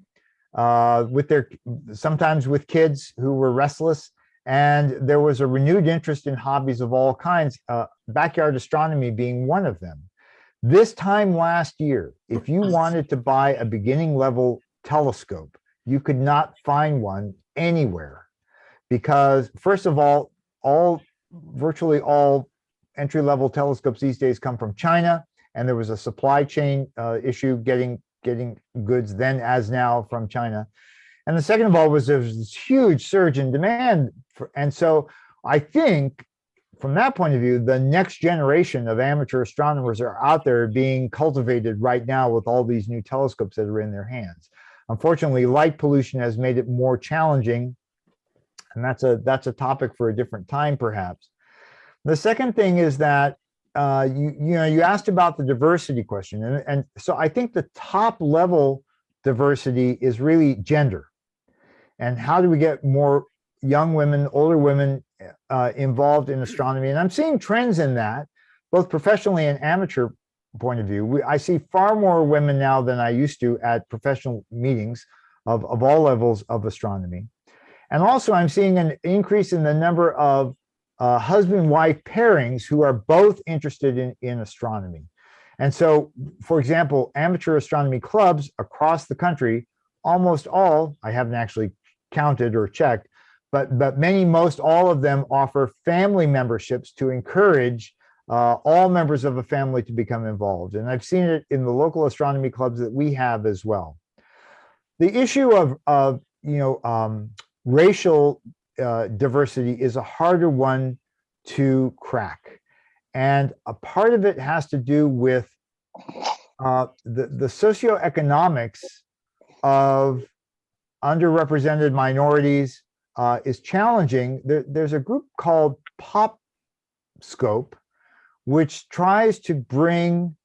sometimes with kids who were restless, and there was a renewed interest in hobbies of all kinds, backyard astronomy being one of them. This time last year, if you wanted to buy a beginning level telescope, you could not find one anywhere, because first of all, virtually all entry-level telescopes these days come from China, and there was a supply chain issue getting goods then as now from China. And the second of all was there was this huge surge in demand. And so I think from that point of view, the next generation of amateur astronomers are out there being cultivated right now with all these new telescopes that are in their hands. Unfortunately, light pollution has made it more challenging, and that's a topic for a different time, perhaps. The second thing is that you asked about the diversity question, and so I think the top level diversity is really gender, and how do we get more young women, older women involved in astronomy? And I'm seeing trends in that, both professionally and amateur point of view. I see far more women now than I used to at professional meetings of all levels of astronomy. And also I'm seeing an increase in the number of husband-wife pairings who are both interested in astronomy. And so, for example, amateur astronomy clubs across the country, almost all, I haven't actually counted or checked, but many, most all of them offer family memberships to encourage all members of a family to become involved. And I've seen it in the local astronomy clubs that we have as well. The issue of racial diversity is a harder one to crack. And a part of it has to do with the socioeconomics of underrepresented minorities is challenging. There's a group called PopScope, which tries to bring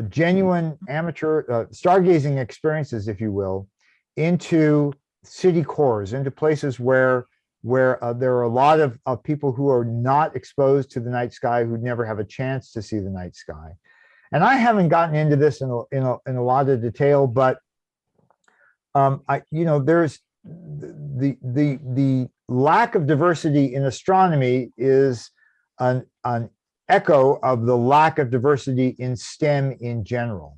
genuine amateur stargazing experiences, if you will, into city cores, into places where there are a lot of people who are not exposed to the night sky, who never have a chance to see the night sky. And I haven't gotten into this in a lot of detail, but there's the lack of diversity in astronomy is an echo of the lack of diversity in STEM in general.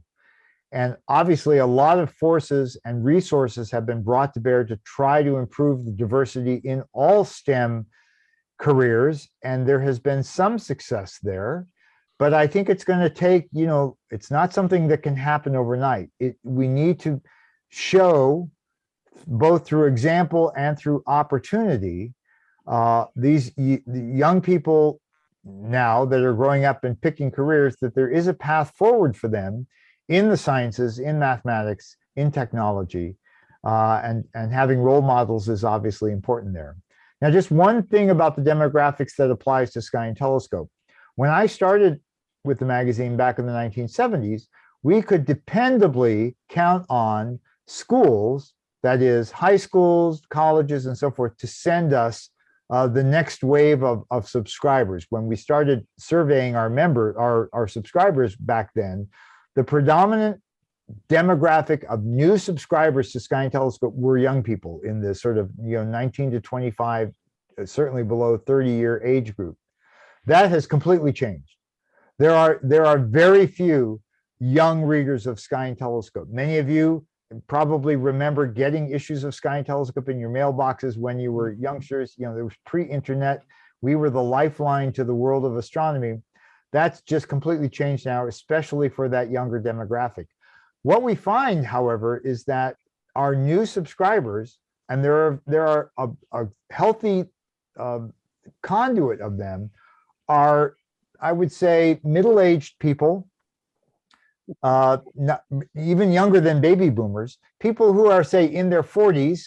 And obviously, a lot of forces and resources have been brought to bear to try to improve the diversity in all STEM careers. And there has been some success there. But I think it's going to take, it's not something that can happen overnight. We need to show, both through example and through opportunity, these young people now that are growing up and picking careers, that there is a path forward for them in the sciences, in mathematics, in technology, and having role models is obviously important there. Now, just one thing about the demographics that applies to Sky and Telescope. When I started with the magazine back in the 1970s, we could dependably count on schools, that is high schools, colleges, and so forth, to send us the next wave of subscribers. When we started surveying our subscribers back then, the predominant demographic of new subscribers to Sky and Telescope were young people in the sort of 19 to 25, certainly below 30-year age group. That has completely changed. There are very few young readers of Sky and Telescope. Many of you probably remember getting issues of Sky and Telescope in your mailboxes when you were youngsters. There was pre-internet. We were the lifeline to the world of astronomy. That's just completely changed now, especially for that younger demographic. What we find, however, is that our new subscribers, and there are a healthy conduit of them, are, I would say, middle-aged people, not, even younger than baby boomers, people who are, say, in their 40s.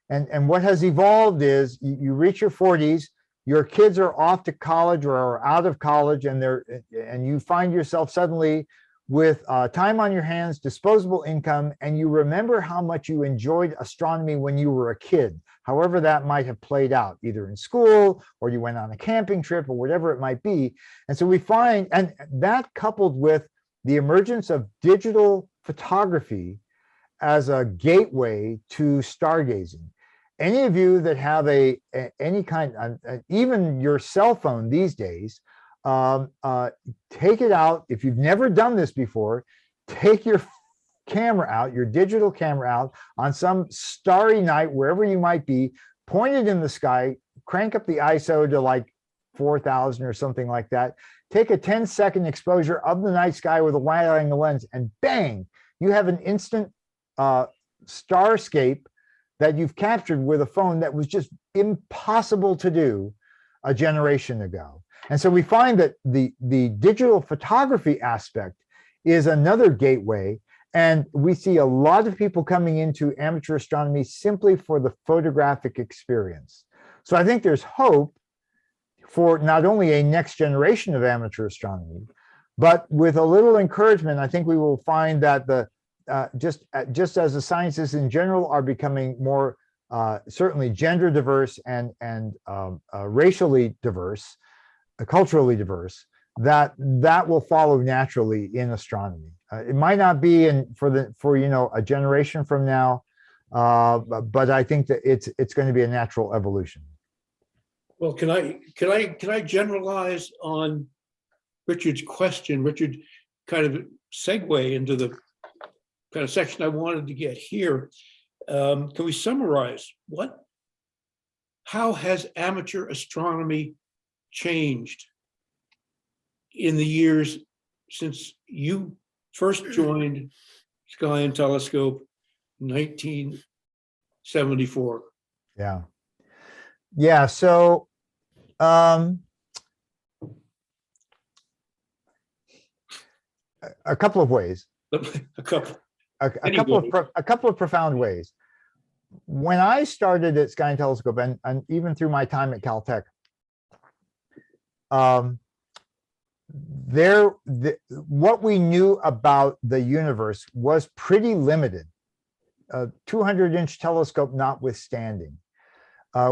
And what has evolved is you reach your 40s, your kids are off to college or are out of college, and you find yourself suddenly with time on your hands, disposable income, and you remember how much you enjoyed astronomy when you were a kid, however that might have played out, either in school or you went on a camping trip or whatever it might be. And so we find, and that coupled with the emergence of digital photography as a gateway to stargazing. Any of you that have any kind, even your cell phone these days, take it out. If you've never done this before, take your camera out, your digital camera out on some starry night, wherever you might be, point it in the sky, crank up the ISO to like 4,000 or something like that. Take a 10-second exposure of the night sky with a wide-angle lens, and bang, you have an instant starscape that you've captured with a phone that was just impossible to do a generation ago. And so we find that the digital photography aspect is another gateway. And we see a lot of people coming into amateur astronomy simply for the photographic experience. So I think there's hope for not only a next generation of amateur astronomy, but with a little encouragement, I think we will find that just as the sciences in general are becoming more certainly gender diverse and racially diverse, culturally diverse, that will follow naturally in astronomy. It might not be for a generation from now, but I think that it's going to be a natural evolution. Well, can I generalize on Richard's question? Richard kind of segue into the kind of section I wanted to get here. Can we summarize what how has amateur astronomy changed in the years since you first joined Sky and Telescope, 1974? Yeah. Yeah. So, a couple of ways, A couple. a Anyway. couple of profound ways. When I started at Sky and Telescope, and even through my time at Caltech, what we knew about the universe was pretty limited. A 200-inch telescope notwithstanding.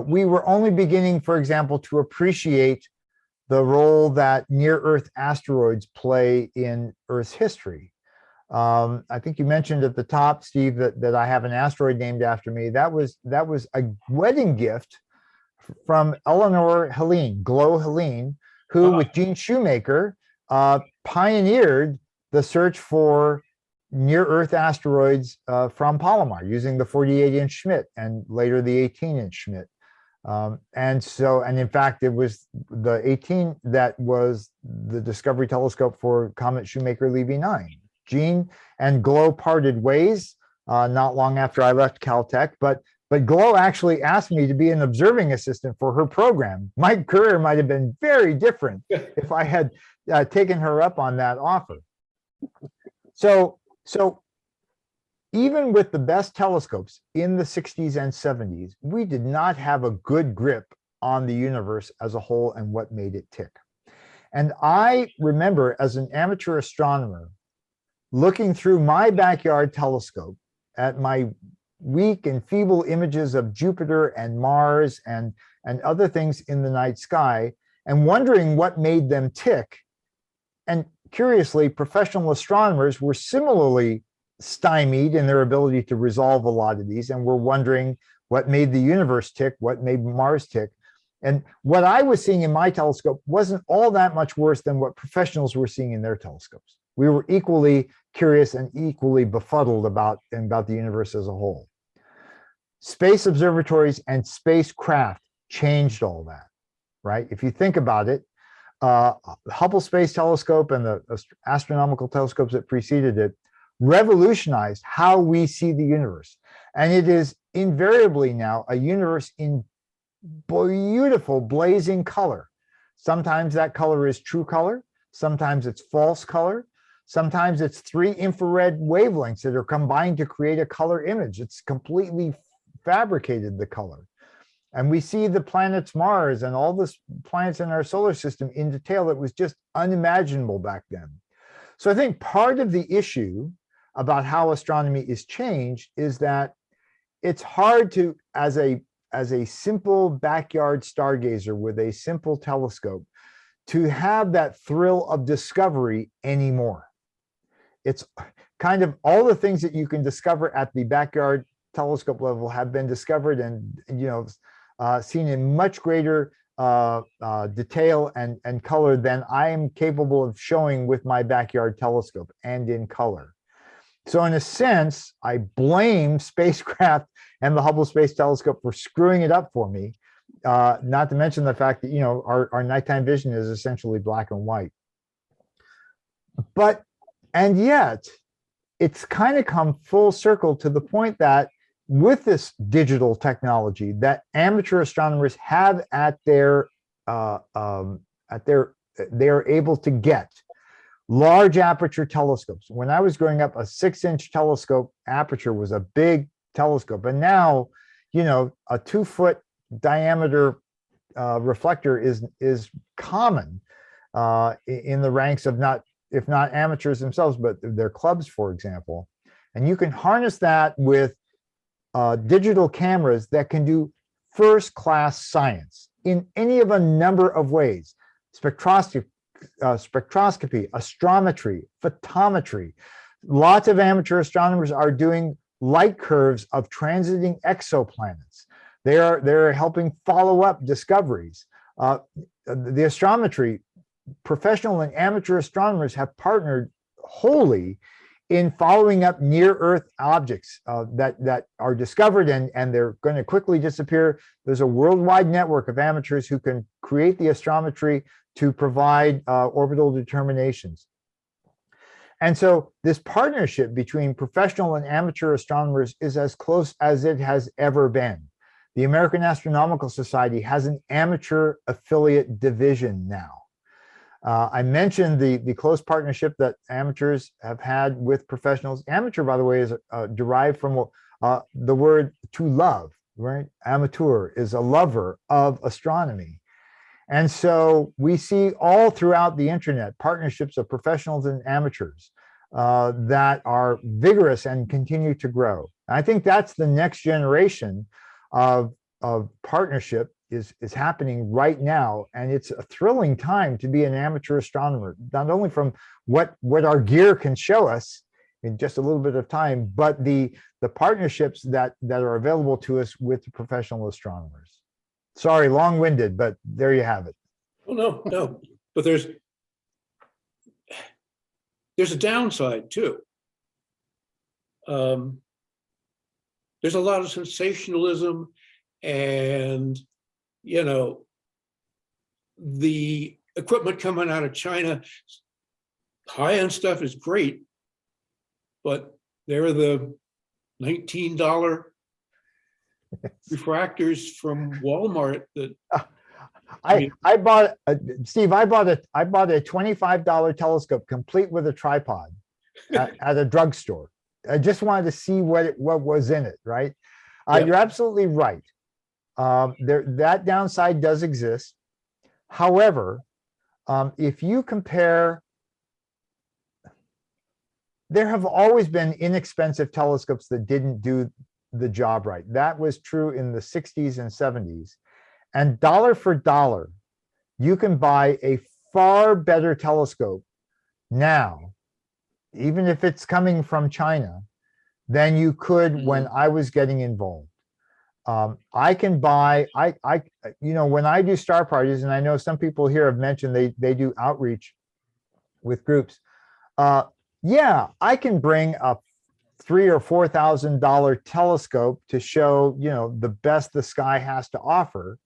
We were only beginning, for example, to appreciate the role that near-Earth asteroids play in Earth's history. I think you mentioned at the top, Steve, that I have an asteroid named after me. That was a wedding gift from Eleanor Helene, Glow Helene, who with Gene Shoemaker pioneered the search for near-Earth asteroids from Palomar using the 48-inch Schmidt and later the 18-inch Schmidt. And in fact, it was the 18 that was the Discovery telescope for Comet Shoemaker-Levy 9. Gene and Glow parted ways not long after I left Caltech, but Glow actually asked me to be an observing assistant for her program. My career might have been very different if I had taken her up on that offer. So even with the best telescopes in the 60s and 70s, we did not have a good grip on the universe as a whole and what made it tick. And I remember as an amateur astronomer looking through my backyard telescope at my weak and feeble images of Jupiter and Mars and other things in the night sky and wondering what made them tick. And curiously, professional astronomers were similarly stymied in their ability to resolve a lot of these and were wondering what made the universe tick, what made Mars tick. And what I was seeing in my telescope wasn't all that much worse than what professionals were seeing in their telescopes. We were equally curious and equally befuddled about the universe as a whole. Space observatories and spacecraft changed all that, right? If you think about it, Hubble Space Telescope and the astronomical telescopes that preceded it revolutionized how we see the universe. And it is invariably now a universe in beautiful blazing color. Sometimes that color is true color. Sometimes it's false color. Sometimes it's 3 infrared wavelengths that are combined to create a color image. It's completely fabricated the color. And we see the planets Mars and all the planets in our solar system in detail that was just unimaginable back then. So I think part of the issue about how astronomy is changed is that it's hard to, as a simple backyard stargazer with a simple telescope, to have that thrill of discovery anymore. It's kind of all the things that you can discover at the backyard telescope level have been discovered and seen in much greater detail and color than I am capable of showing with my backyard telescope and in color. So in a sense, I blame spacecraft and the Hubble Space Telescope for screwing it up for me, not to mention the fact that, our nighttime vision is essentially black and white. And yet, it's kind of come full circle to the point that with this digital technology that amateur astronomers have they are able to get large aperture telescopes. When I was growing up, a 6-inch telescope aperture was a big telescope. And now, a 2-foot diameter reflector is common in the ranks of if not amateurs themselves, but their clubs, for example. And you can harness that with digital cameras that can do first-class science in any of a number of ways. Spectroscopy, astrometry, photometry. Lots of amateur astronomers are doing light curves of transiting exoplanets. They're helping follow up discoveries. The astrometry, professional and amateur astronomers have partnered wholly in following up near-Earth objects that are discovered and they're going to quickly disappear. There's a worldwide network of amateurs who can create the astrometry to provide orbital determinations. And so this partnership between professional and amateur astronomers is as close as it has ever been. The American Astronomical Society has an amateur affiliate division now. I mentioned the close partnership that amateurs have had with professionals. Amateur, by the way, is derived from the word to love, right? Amateur is a lover of astronomy. And so we see all throughout the internet partnerships of professionals and amateurs that are vigorous and continue to grow. I think that's the next generation of partnership is happening right now. And it's a thrilling time to be an amateur astronomer, not only from what our gear can show us in just a little bit of time, but the partnerships that are available to us with the professional astronomers. Sorry, long-winded, but there you have it. Well, no, but there's a downside too. There's a lot of sensationalism and, you know, the equipment coming out of China, high-end stuff is great, but they're the $19 refractors from Walmart that I bought Steve. I bought a $25 telescope complete with a tripod at a drugstore. I just wanted to see what was in it. Right? Yep. You're absolutely right. That downside does exist. However, if you compare, there have always been inexpensive telescopes that didn't do the job right. That was true in the 60s and 70s. And dollar for dollar, you can buy a far better telescope now, even if it's coming from China, than you could when I was getting involved. I can buy, when I do star parties, and I know some people here have mentioned they do outreach with groups. Yeah, I can bring a $3,000 or $4,000 telescope to show, the best the sky has to offer.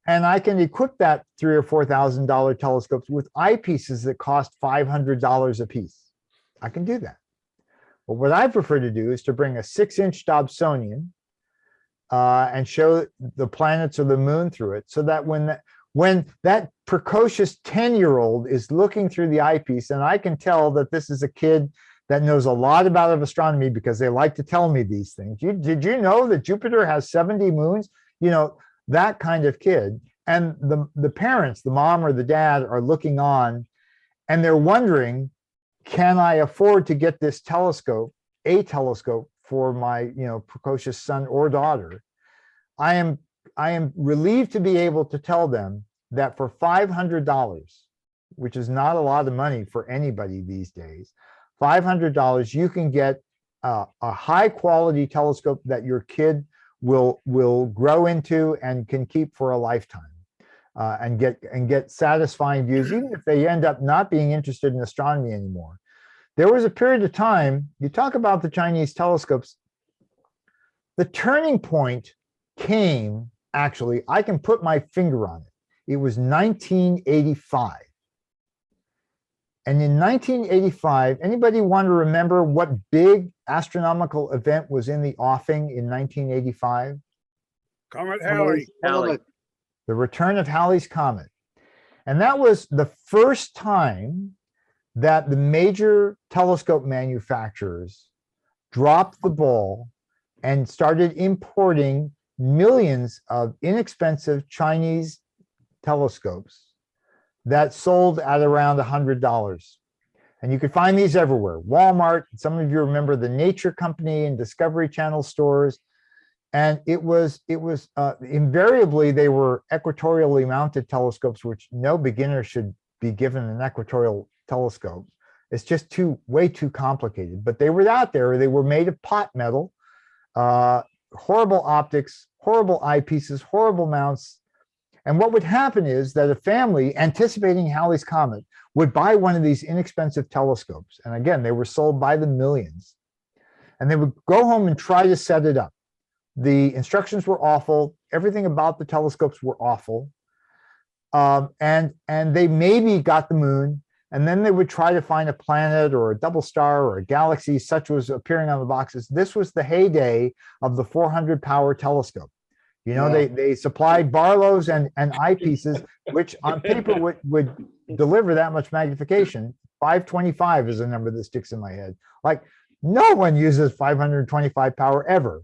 And I can equip that $3,000 or $4,000 telescopes with eyepieces that cost $500 a piece. I can do that. But what I prefer to do is to bring a 6-inch Dobsonian and show the planets or the moon through it, so that when that precocious 10-year-old is looking through the eyepiece, and I can tell that this is a kid that knows a lot about astronomy because they like to tell me these things. Did you know that Jupiter has 70 moons? That kind of kid. And the parents, the mom or the dad, are looking on and they're wondering, can I afford to get this telescope, a telescope for my, precocious son or daughter? I am relieved to be able to tell them that for $500, which is not a lot of money for anybody these days, $500, you can get a high quality telescope that your kid will grow into and can keep for a lifetime, and get satisfying views, even if they end up not being interested in astronomy anymore. There was a period of time, you talk about the Chinese telescopes, the turning point came, actually, I can put my finger on it. It was 1985. And in 1985, anybody want to remember what big astronomical event was in the offing in 1985? Comet Halley. Halley. The return of Halley's Comet. And that was the first time that the major telescope manufacturers dropped the ball and started importing millions of inexpensive Chinese telescopes that sold at around $100. And you could find these everywhere. Walmart, some of you remember the Nature Company and Discovery Channel stores. And it was invariably, they were equatorially mounted telescopes, which no beginner should be given an equatorial telescope. It's just way too complicated. But they were out there. They were made of pot metal, horrible optics, horrible eyepieces, horrible mounts. And what would happen is that a family anticipating Halley's Comet would buy one of these inexpensive telescopes. And again, they were sold by the millions. And they would go home and try to set it up. The instructions were awful. Everything about the telescopes were awful. And they maybe got the moon, and then they would try to find a planet or a double star or a galaxy, such was appearing on the boxes. This was the heyday of the 400 power telescope. You know, they supplied Barlows and eyepieces, which on paper would deliver that much magnification. 525 is a number that sticks in my head. Like, no one uses 525 power ever.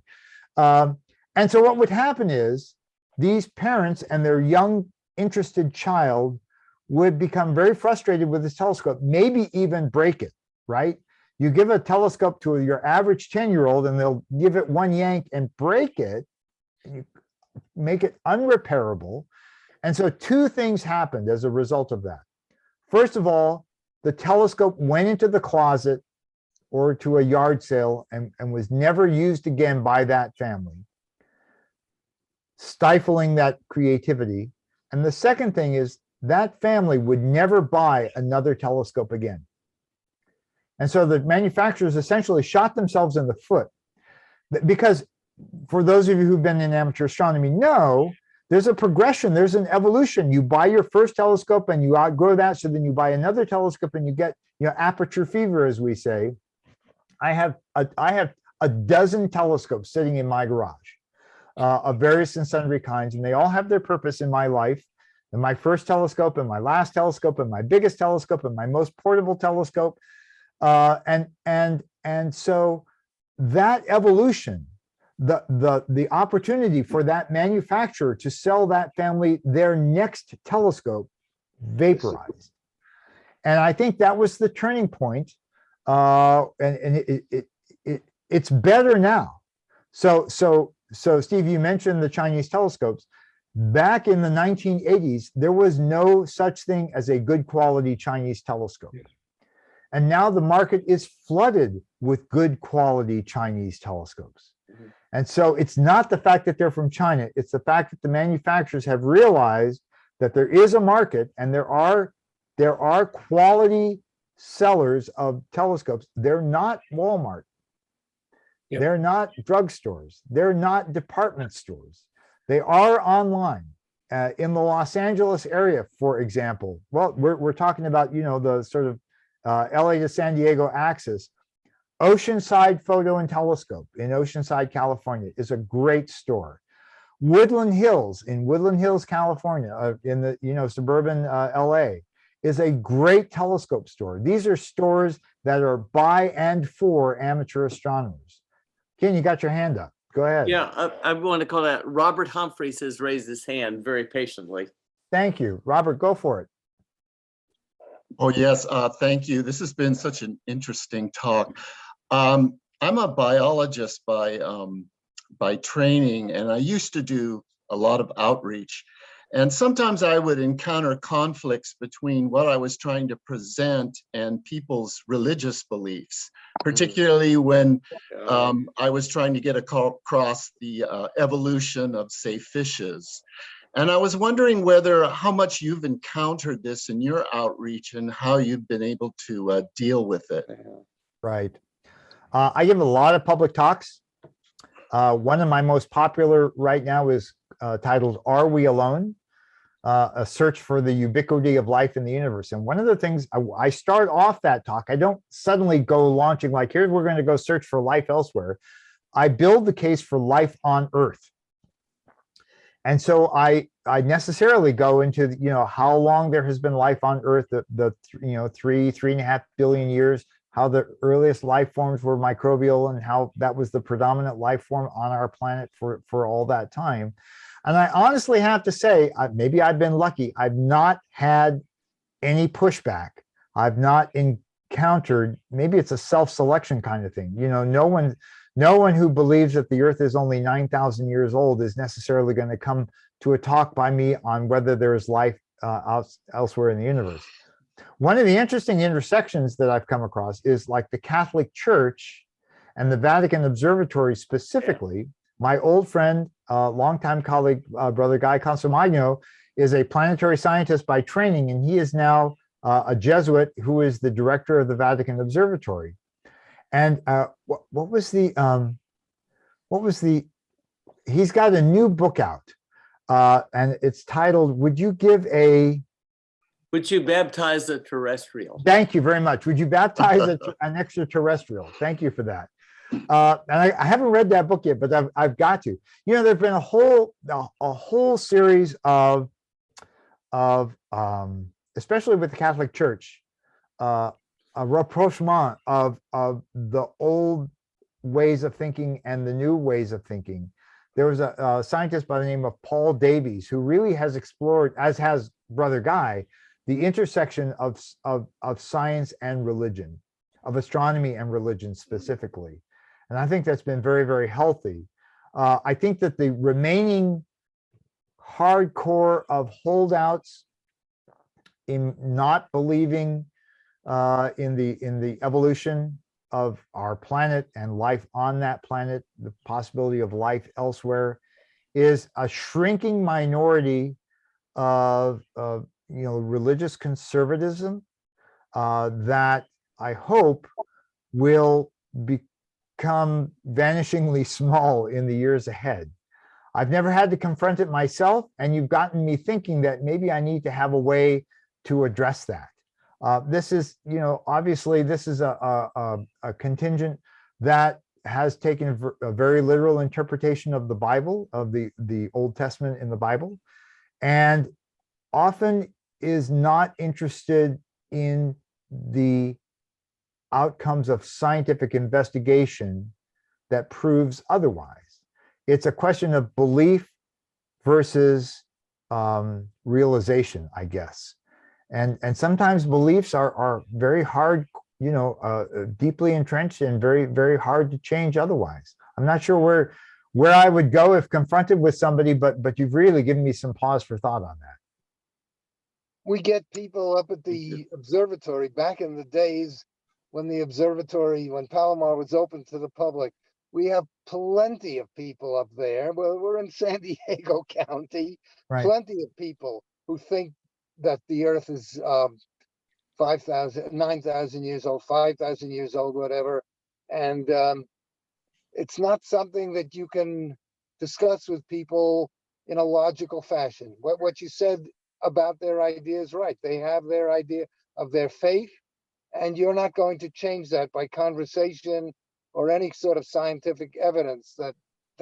And so what would happen is these parents and their young interested child would become very frustrated with this telescope, maybe even break it, right? You give a telescope to your average 10-year-old and they'll give it one yank and break it, and you make it unrepairable. And so two things happened as a result of that. First of all, the telescope went into the closet or to a yard sale and was never used again by that family, stifling that creativity. And the second thing is that family would never buy another telescope again. And so the manufacturers essentially shot themselves in the foot, because for those of you who've been in amateur astronomy know, there's a progression, there's an evolution. You buy your first telescope and you outgrow that, so then you buy another telescope and you get, aperture fever, as we say. I have a dozen telescopes sitting in my garage of various and sundry kinds, and they all have their purpose in my life. And my first telescope and my last telescope and my biggest telescope and my most portable telescope. And so that evolution, the opportunity for that manufacturer to sell that family their next telescope vaporized. And I think that was the turning point. And it's better now. So Steve, you mentioned the Chinese telescopes. Back in the 1980s, there was no such thing as a good quality Chinese telescope. And now the market is flooded with good quality Chinese telescopes. And so it's not the fact that they're from China, it's the fact that the manufacturers have realized that there is a market and there are quality sellers of telescopes. They're not Walmart. Yep. They're not drugstores. They're not department stores. They are online. In the Los Angeles area, for example, well, we're talking about, the sort of LA to San Diego axis. Oceanside Photo and Telescope in Oceanside, California is a great store. Woodland Hills in Woodland Hills, California, in the suburban LA, is a great telescope store. These are stores that are by and for amateur astronomers. Ken, you got your hand up. Go ahead. Yeah, I want to call that Robert Humphreys has raised his hand very patiently. Thank you. Robert, go for it. Oh, yes. Thank you. This has been such an interesting talk. I'm a biologist by training, and I used to do a lot of outreach. And sometimes I would encounter conflicts between what I was trying to present and people's religious beliefs, particularly when I was trying to get across the evolution of, say, fishes. And I was wondering how much you've encountered this in your outreach and how you've been able to deal with it. Right. I give a lot of public talks. One of my most popular right now is titled, "Are We Alone? A Search for the Ubiquity of Life in the Universe." And one of the things, I start off that talk, I don't suddenly go launching like, here's, we're going to go search for life elsewhere. I build the case for life on Earth. And so I necessarily go into, how long there has been life on Earth, the 3.5 billion years, how the earliest life forms were microbial and how that was the predominant life form on our planet for all that time. And I honestly have to say, maybe I've been lucky. I've not had any pushback. I've not encountered, maybe it's a self-selection kind of thing. No one who believes that the Earth is only 9,000 years old is necessarily going to come to a talk by me on whether there is life elsewhere in the universe. One of the interesting intersections that I've come across is like the Catholic Church and the Vatican Observatory specifically. My old friend, longtime colleague, Brother Guy Consolmagno, is a planetary scientist by training, and he is now a Jesuit who is the director of the Vatican Observatory. And what was the he's got a new book out, and it's titled, Would You Baptize a Terrestrial? Thank you very much. Would you baptize an extraterrestrial? Thank you for that. And I haven't read that book yet, but I've got to. You know, there's been a whole series of especially with the Catholic Church, a rapprochement of the old ways of thinking and the new ways of thinking. There was a scientist by the name of Paul Davies who really has explored, as has Brother Guy, the intersection of science and religion, of astronomy and religion specifically. And I think that's been very, very healthy. I think that the remaining hardcore of holdouts in not believing in the evolution of our planet and life on that planet, the possibility of life elsewhere, is a shrinking minority of religious conservatism that I hope will become vanishingly small in the years ahead. I've never had to confront it myself, and you've gotten me thinking that maybe I need to have a way to address that. This is, obviously this is a contingent that has taken a very literal interpretation of the Bible, of the Old Testament in the Bible, and often is not interested in the outcomes of scientific investigation that proves otherwise. It's a question of belief versus realization, I guess. And sometimes beliefs are very hard, deeply entrenched and very, very hard to change otherwise. I'm not sure where I would go if confronted with somebody, but you've really given me some pause for thought on that. We get people up at the observatory back in the days when Palomar was open to the public. We have plenty of people up there. Well, we're in San Diego County, Right. Plenty of people who think that the Earth is 9,000 years old, 5,000 years old, whatever. And it's not something that you can discuss with people in a logical fashion. What you said about their idea is right. They have their idea of their faith, and you're not going to change that by conversation or any sort of scientific evidence that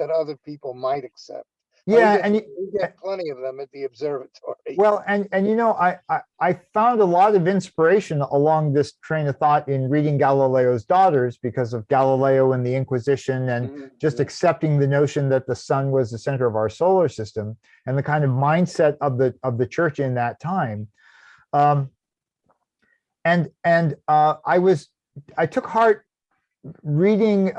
other people might accept. Yeah, we get plenty of them at the observatory. Well, and I found a lot of inspiration along this train of thought in reading Galileo's Daughters, because of Galileo and the Inquisition, and just accepting the notion that the sun was the center of our solar system, and the kind of mindset of the church in that time. I took heart reading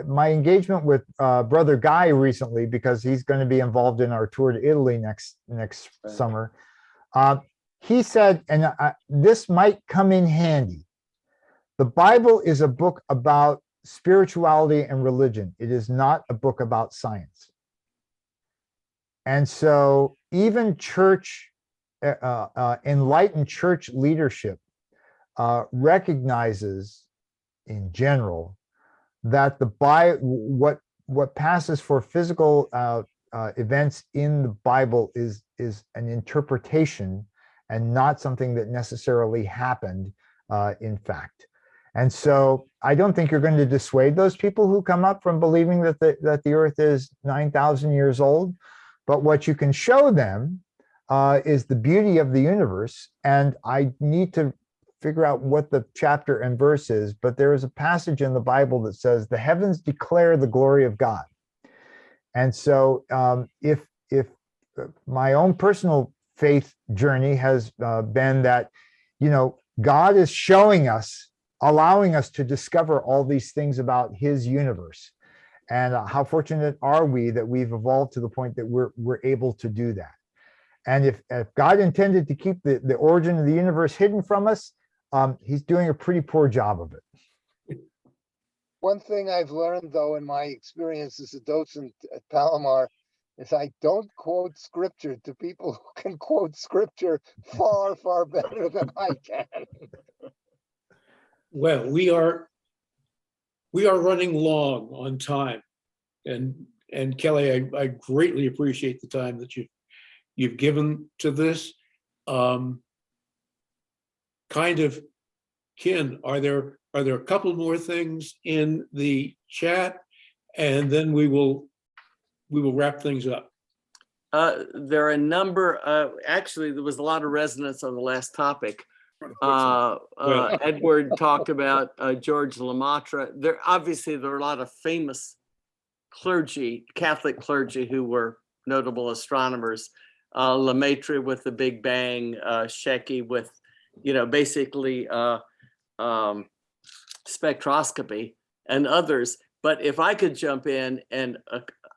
my engagement with Brother Guy recently, because he's going to be involved in our tour to Italy next summer. He said, and this might come in handy, the Bible is a book about spirituality and religion. It is not a book about science. And so even enlightened church leadership recognizes in general that what passes for physical events in the Bible is an interpretation and not something that necessarily happened in fact. And so I don't think you're going to dissuade those people who come up from believing that the Earth is 9,000 years old. But what you can show them is the beauty of the universe. And I need to figure out what the chapter and verse is, but there is a passage in the Bible that says the heavens declare the glory of God. And so if my own personal faith journey has been that, God is showing us, allowing us to discover all these things about his universe. And how fortunate are we that we've evolved to the point that we're able to do that. And if God intended to keep the origin of the universe hidden from us, he's doing a pretty poor job of it. One thing I've learned, though, in my experience as a docent at Palomar, is I don't quote scripture to people who can quote scripture far, far better than I can. Well, we are running long on time. And Kelly, I greatly appreciate the time that you've given to this. Kind of, Ken, are there a couple more things in the chat? And then we will wrap things up. There are a number, actually, there was a lot of resonance on the last topic. Edward talked about George Lemaitre. There are a lot of famous clergy, Catholic clergy, who were notable astronomers. Lemaitre with the Big Bang, Shecky with, basically spectroscopy, and others. But if I could jump in, and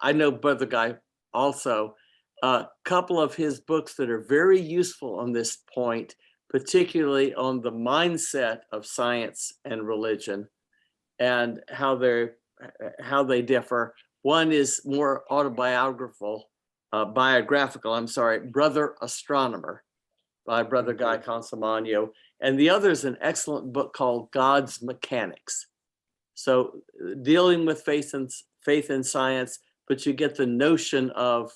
I know Brother Guy also, a couple of his books that are very useful on this point, particularly on the mindset of science and religion and how they differ. One is more biographical, Brother Astronomer by Brother Guy Consolmagno. And the other is an excellent book called God's Mechanics. So dealing with faith and science, but you get the notion of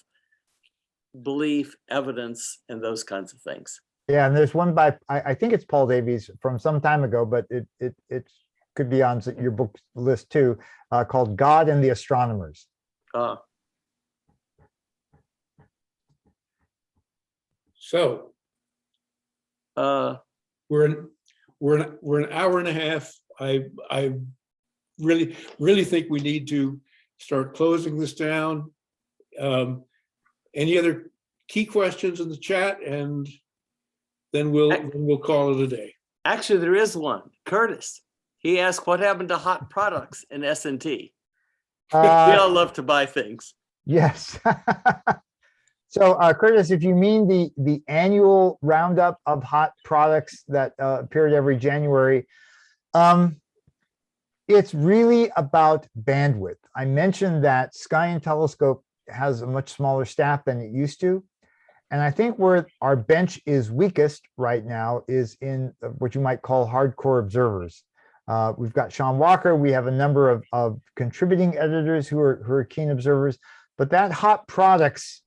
belief, evidence, and those kinds of things. Yeah, and there's one by, I think it's Paul Davies from some time ago, but it could be on your book list too, called God and the Astronomers. So we're an hour and a half. I really think we need to start closing this down. Any other key questions in the chat, and then we'll call it a day. Actually, there is one. Curtis, he asked what happened to hot products in S&T. We all love to buy things. Yes. So Curtis, if you mean the annual roundup of hot products that appeared every January, it's really about bandwidth. I mentioned that Sky and Telescope has a much smaller staff than it used to. And I think where our bench is weakest right now is in what you might call hardcore observers. We've got Sean Walker. We have a number of contributing editors who are keen observers. But that hot products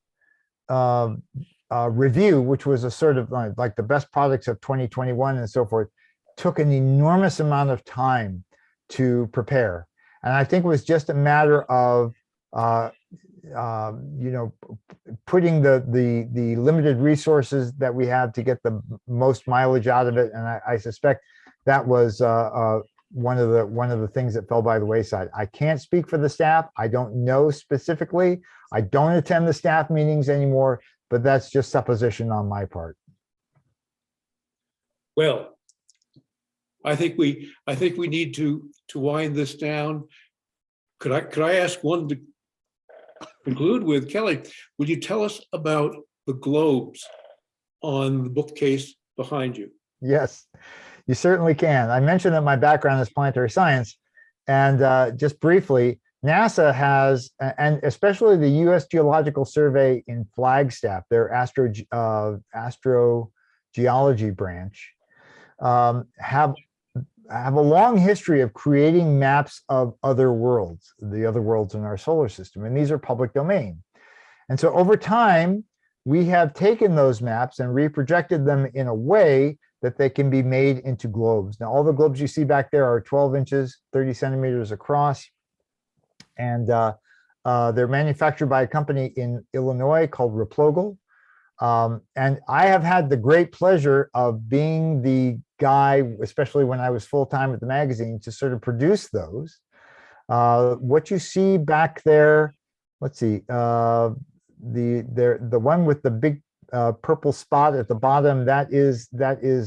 review, which was a sort of like the best products of 2021 and so forth, took an enormous amount of time to prepare. And I think it was just a matter of putting the limited resources that we have to get the most mileage out of it. And I suspect that was one of the things that fell by the wayside. I can't speak for the staff. I don't know specifically. I don't attend the staff meetings anymore, but that's just supposition on my part. Well, I think we need to wind this down. Could I ask one to conclude with? Kelly, would you tell us about the globes on the bookcase behind you? Yes, you certainly can. I mentioned that my background is planetary science, and just briefly, NASA has, and especially the U.S. Geological Survey in Flagstaff, their astrogeology branch, have a long history of creating maps of other worlds, the other worlds in our solar system, and these are public domain. And so over time, we have taken those maps and reprojected them in a way that they can be made into globes. Now, all the globes you see back there are 12 inches, 30 centimeters across, and they're manufactured by a company in Illinois called Replogle. And I have had the great pleasure of being the guy, especially when I was full-time at the magazine, to sort of produce those. What you see back there, let's see, the one with the big purple spot at the bottom, that is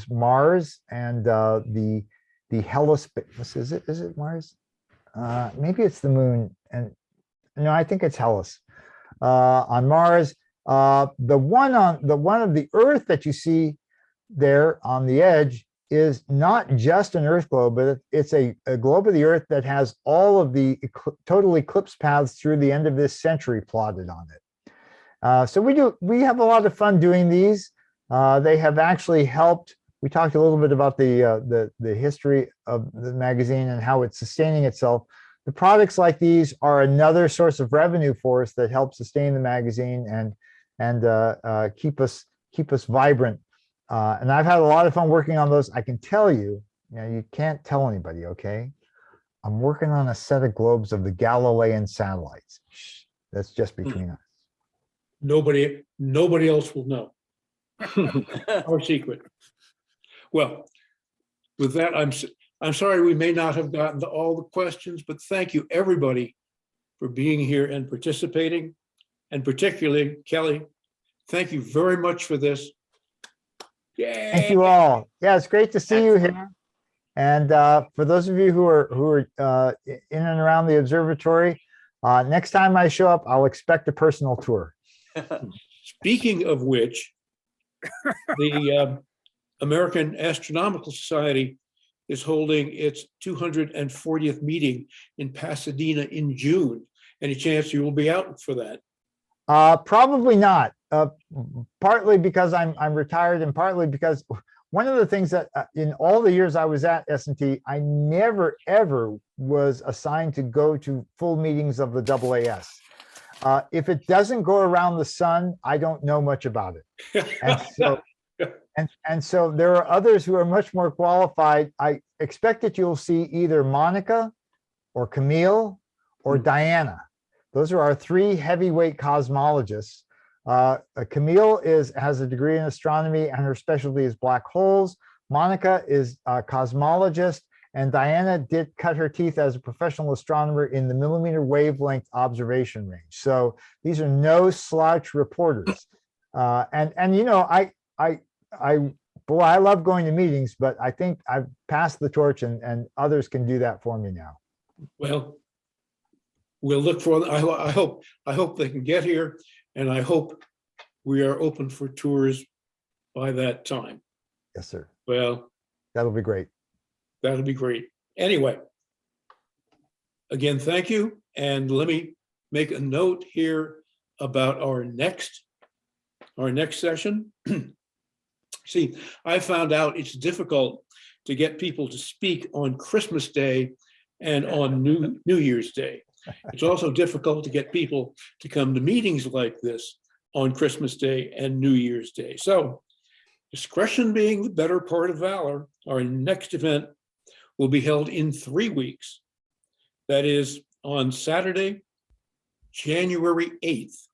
Mars, and the Hellas, is it Mars? Maybe it's the moon, and no, I think it's Hellas on Mars. The one of the Earth that you see there on the edge is not just an Earth globe, but it's a globe of the Earth that has all of the total eclipse paths through the end of this century plotted on it. So we have a lot of fun doing these. They have actually helped. We talked a little bit about the history of the magazine and how it's sustaining itself. The products like these are another source of revenue for us that helps sustain the magazine and keep us vibrant. And I've had a lot of fun working on those. I can tell you, you can't tell anybody, okay? I'm working on a set of globes of the Galilean satellites. Shh, that's just between us. Nobody else will know. Our secret. Well, with that, I'm sorry we may not have gotten to all the questions, but thank you everybody for being here and participating. And particularly Kelly, thank you very much for this. Yay. Thank you all. Yeah, it's great to see you here. And for those of you who are in and around the observatory, next time I show up, I'll expect a personal tour. Speaking of which, the American Astronomical Society is holding its 240th meeting in Pasadena in June. Any chance you will be out for that? Probably not. Partly because I'm retired, and partly because one of the things that in all the years I was at S&T, I never ever was assigned to go to full meetings of the AAS. If it doesn't go around the sun, I don't know much about it. And so there are others who are much more qualified. I expect that you'll see either Monica or Camille or Diana. Those are our three heavyweight cosmologists. Camille has a degree in astronomy and her specialty is black holes. Monica is a cosmologist, and Diana did cut her teeth as a professional astronomer in the millimeter wavelength observation range. So these are no slouch reporters. I love going to meetings, but I think I've passed the torch and others can do that for me now. Well, we'll look for, I hope they can get here, and I hope we are open for tours by that time. Yes, sir. Well, that'll be great. That'll be great. Anyway, again, thank you. And let me make a note here about our next session. See, I found out it's difficult to get people to speak on Christmas Day and on New Year's Day. It's also difficult to get people to come to meetings like this on Christmas Day and New Year's Day. So, discretion being the better part of valor, our next event will be held in 3 weeks. That is on Saturday, January 8th.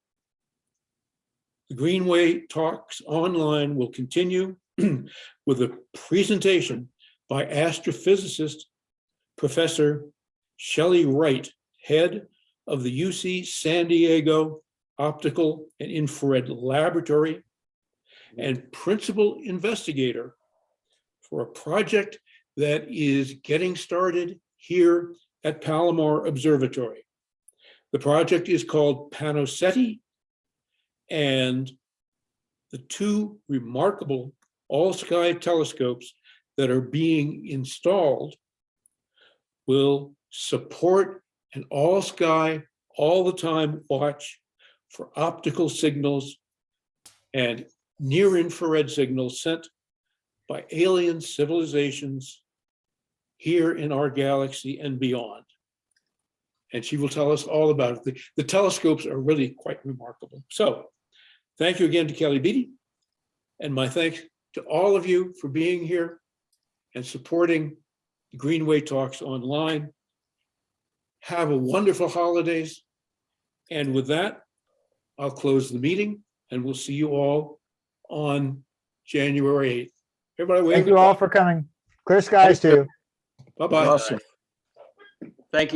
The Greenway Talks Online will continue with a presentation by astrophysicist Professor Shelley Wright, head of the UC San Diego Optical and Infrared Laboratory and principal investigator for a project that is getting started here at Palomar Observatory. The project is called Panoseti, and the two remarkable all-sky telescopes that are being installed will support an all-sky, all-the-time watch for optical signals and near-infrared signals sent by alien civilizations here in our galaxy and beyond. And she will tell us all about it. The telescopes are really quite remarkable. So thank you again to Kelly Beatty, and my thanks to all of you for being here and supporting the Greenway Talks Online. Have a wonderful holidays. And with that, I'll close the meeting and we'll see you all on January 8th. Everybody wave. Thank you all for coming. Clear skies to you. Bye-bye. Awesome.